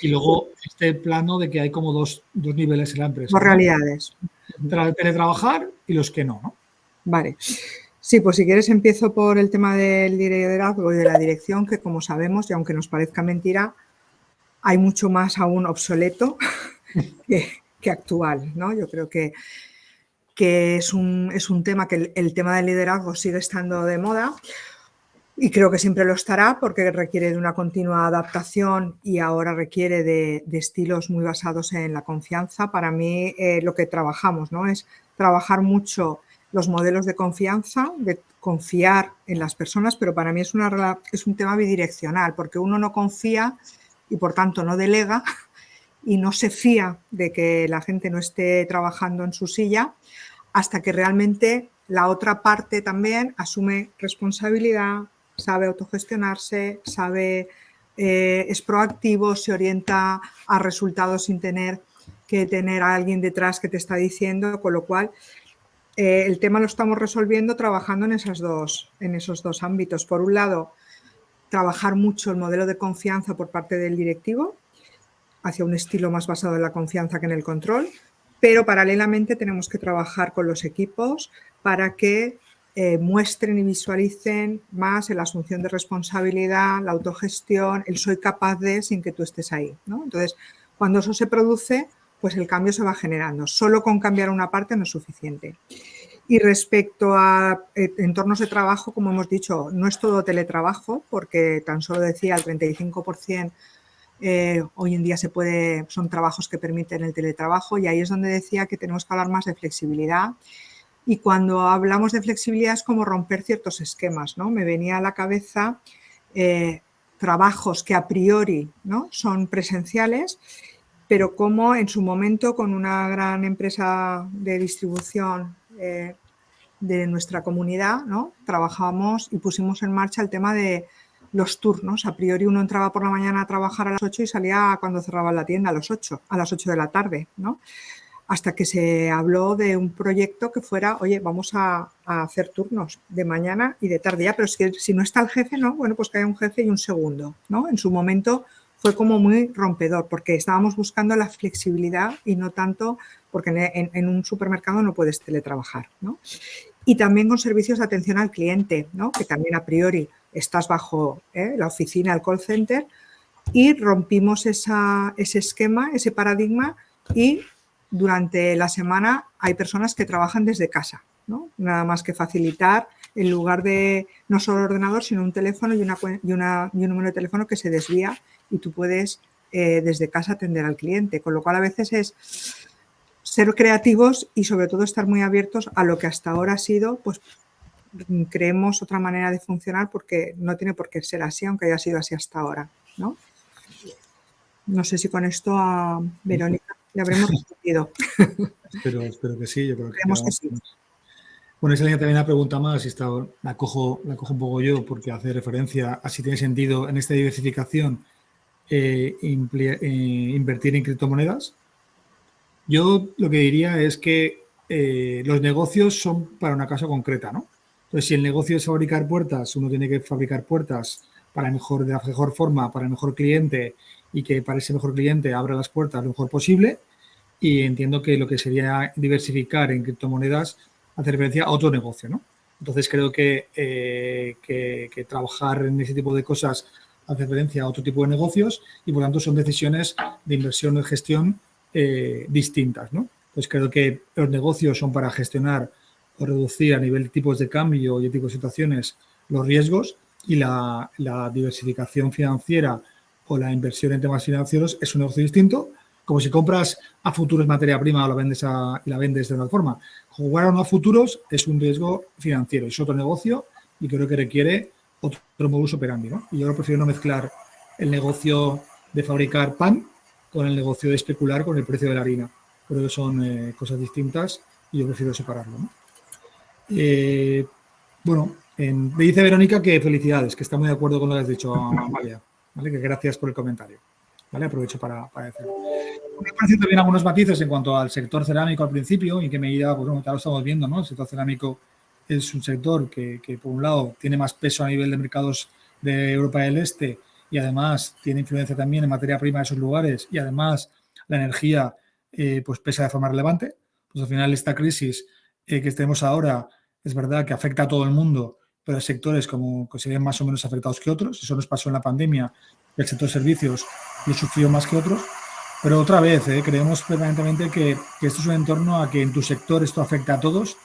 Y luego este plano de que hay como dos niveles en la empresa. Dos realidades. Teletrabajar y los que no, ¿no? Vale. Sí, pues si quieres empiezo por el tema del liderazgo y de la dirección, que como sabemos, y aunque nos parezca mentira, hay mucho más aún obsoleto que actual, ¿no? Yo creo que es un tema que el tema del liderazgo sigue estando de moda y creo que siempre lo estará porque requiere de una continua adaptación y ahora requiere de estilos muy basados en la confianza. Para mí lo que trabajamos, ¿no?, es trabajar mucho los modelos de confianza, de confiar en las personas, pero para mí es un tema bidireccional, porque uno no confía y por tanto no delega y no se fía de que la gente no esté trabajando en su silla hasta que realmente la otra parte también asume responsabilidad, sabe autogestionarse, es proactivo, se orienta a resultados sin tener que tener a alguien detrás que te está diciendo, con lo cual el tema lo estamos resolviendo trabajando en esos dos ámbitos. Por un lado, trabajar mucho el modelo de confianza por parte del directivo hacia un estilo más basado en la confianza que en el control, pero paralelamente tenemos que trabajar con los equipos para que muestren y visualicen más en la asunción de responsabilidad, la autogestión, el soy capaz de sin que tú estés ahí, ¿no? Entonces, cuando eso se produce, pues el cambio se va generando. Solo con cambiar una parte no es suficiente. Y respecto a entornos de trabajo, como hemos dicho, no es todo teletrabajo, porque tan solo decía el 35% hoy en día son trabajos que permiten el teletrabajo, y ahí es donde decía que tenemos que hablar más de flexibilidad. Y cuando hablamos de flexibilidad es como romper ciertos esquemas, ¿no? Me venía a la cabeza trabajos que a priori, ¿no?, son presenciales, pero como en su momento con una gran empresa de distribución de nuestra comunidad, ¿no?, trabajábamos y pusimos en marcha el tema de los turnos. A priori uno entraba por la mañana a trabajar a las 8 y salía cuando cerraba la tienda a las 8 de la tarde, ¿no? Hasta que se habló de un proyecto que fuera, oye, vamos a hacer turnos de mañana y de tarde ya, pero si no está el jefe, ¿no? Bueno, pues que haya un jefe y un segundo, ¿no? En su momento fue como muy rompedor, porque estábamos buscando la flexibilidad y no tanto, porque en un supermercado no puedes teletrabajar, ¿no? Y también con servicios de atención al cliente, ¿no?, que también a priori estás bajo la oficina, el call center, y rompimos ese esquema, ese paradigma, y durante la semana hay personas que trabajan desde casa, ¿no? Nada más que facilitar, en lugar de no solo ordenador, sino un teléfono y un número de teléfono que se desvía y tú puedes desde casa atender al cliente. Con lo cual a veces es ser creativos y sobre todo estar muy abiertos a lo que hasta ahora ha sido, pues creemos otra manera de funcionar, porque no tiene por qué ser así, aunque haya sido así hasta ahora, ¿no? No sé si con esto a Verónica le habremos respondido. Espero que sí, yo creo que sí. Bueno, esa línea también una pregunta más, y la cojo un poco yo, porque hace referencia a si tiene sentido en esta diversificación invertir en criptomonedas. Yo lo que diría es que los negocios son para una casa concreta, ¿no? Entonces, si el negocio es fabricar puertas, uno tiene que fabricar puertas de la mejor forma, para el mejor cliente, y que para ese mejor cliente abra las puertas lo mejor posible. Y entiendo que lo que sería diversificar en criptomonedas hace referencia a otro negocio, ¿no? Entonces, creo que trabajar en ese tipo de cosas hace referencia a otro tipo de negocios y, por tanto, son decisiones de inversión o de gestión distintas, ¿no? Pues creo que los negocios son para gestionar o reducir a nivel de tipos de cambio y de tipos de situaciones los riesgos, y la diversificación financiera o la inversión en temas financieros es un negocio distinto, como si compras a futuros materia prima o la vendes de una forma. Jugar a unos futuros es un riesgo financiero, es otro negocio y creo que requiere otro modus operandi, ¿no? Y yo prefiero no mezclar el negocio de fabricar pan con el negocio de especular con el precio de la harina. Creo que son cosas distintas y yo prefiero separarlo, ¿no? Bueno, me dice Verónica que felicidades, que está muy de acuerdo con lo que has dicho, Amalia, ¿vale? Que gracias por el comentario, ¿vale? Aprovecho para decirlo. Me parecen también algunos matices en cuanto al sector cerámico al principio, y en qué medida, pues bueno, ya lo estamos viendo, ¿no? El sector cerámico es un sector que por un lado tiene más peso a nivel de mercados de Europa del Este, y además tiene influencia también en materia prima de esos lugares, y además la energía pues pesa de forma relevante. Pues al final esta crisis que tenemos ahora es verdad que afecta a todo el mundo, pero hay sectores que se ven más o menos afectados que otros. Eso nos pasó en la pandemia, el sector servicios lo sufrió más que otros. Pero otra vez, creemos permanentemente que esto es un entorno a que en tu sector esto afecta a todos,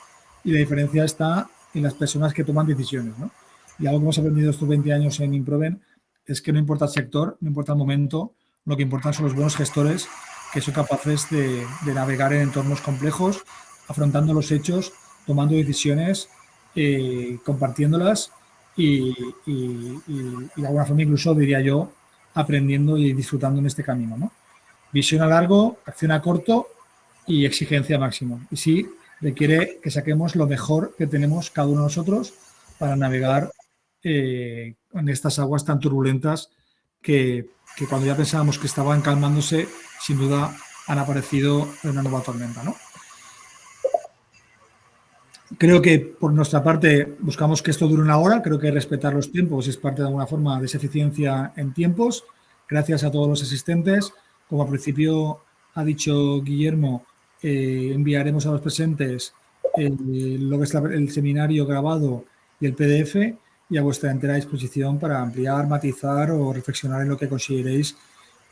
y la diferencia está en las personas que toman decisiones, ¿no? Y algo que hemos aprendido estos 20 años en Improven es que no importa el sector, no importa el momento, lo que importan son los buenos gestores que son capaces de navegar en entornos complejos, afrontando los hechos tomando decisiones, compartiéndolas y de alguna forma incluso, diría yo, aprendiendo y disfrutando en este camino, ¿no? Visión a largo, acción a corto y exigencia máximo. Y sí, requiere que saquemos lo mejor que tenemos cada uno de nosotros para navegar en estas aguas tan turbulentas que cuando ya pensábamos que estaban calmándose, sin duda han aparecido una nueva tormenta, ¿no? Creo que por nuestra parte buscamos que esto dure una hora, creo que respetar los tiempos es parte de alguna forma de esa eficiencia en tiempos. Gracias a todos los asistentes. Como al principio ha dicho Guillermo, enviaremos a los presentes lo que es el seminario grabado y el PDF y a vuestra entera disposición para ampliar, matizar o reflexionar en lo que consideréis,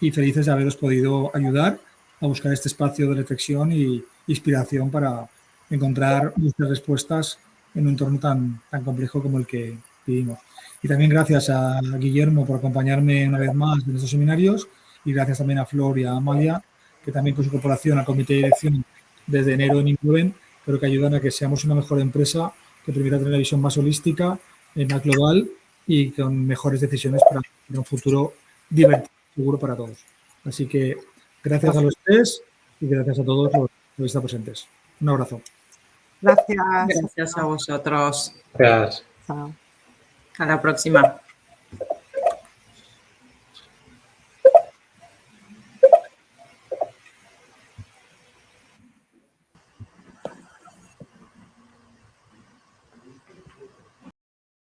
y felices de haberos podido ayudar a buscar este espacio de reflexión y inspiración para encontrar nuestras respuestas en un entorno tan complejo como el que vivimos. Y también gracias a Guillermo por acompañarme una vez más en estos seminarios, y gracias también a Flor y a Amalia, que también con su incorporación al comité de dirección desde enero en Incuben, creo que ayudan a que seamos una mejor empresa que permita tener una visión más holística, más global y con mejores decisiones para un futuro divertido, seguro para todos. Así que gracias a los tres y gracias a todos los que están presentes. Un abrazo. Gracias. Gracias a vosotros. Gracias. Chao. A la próxima.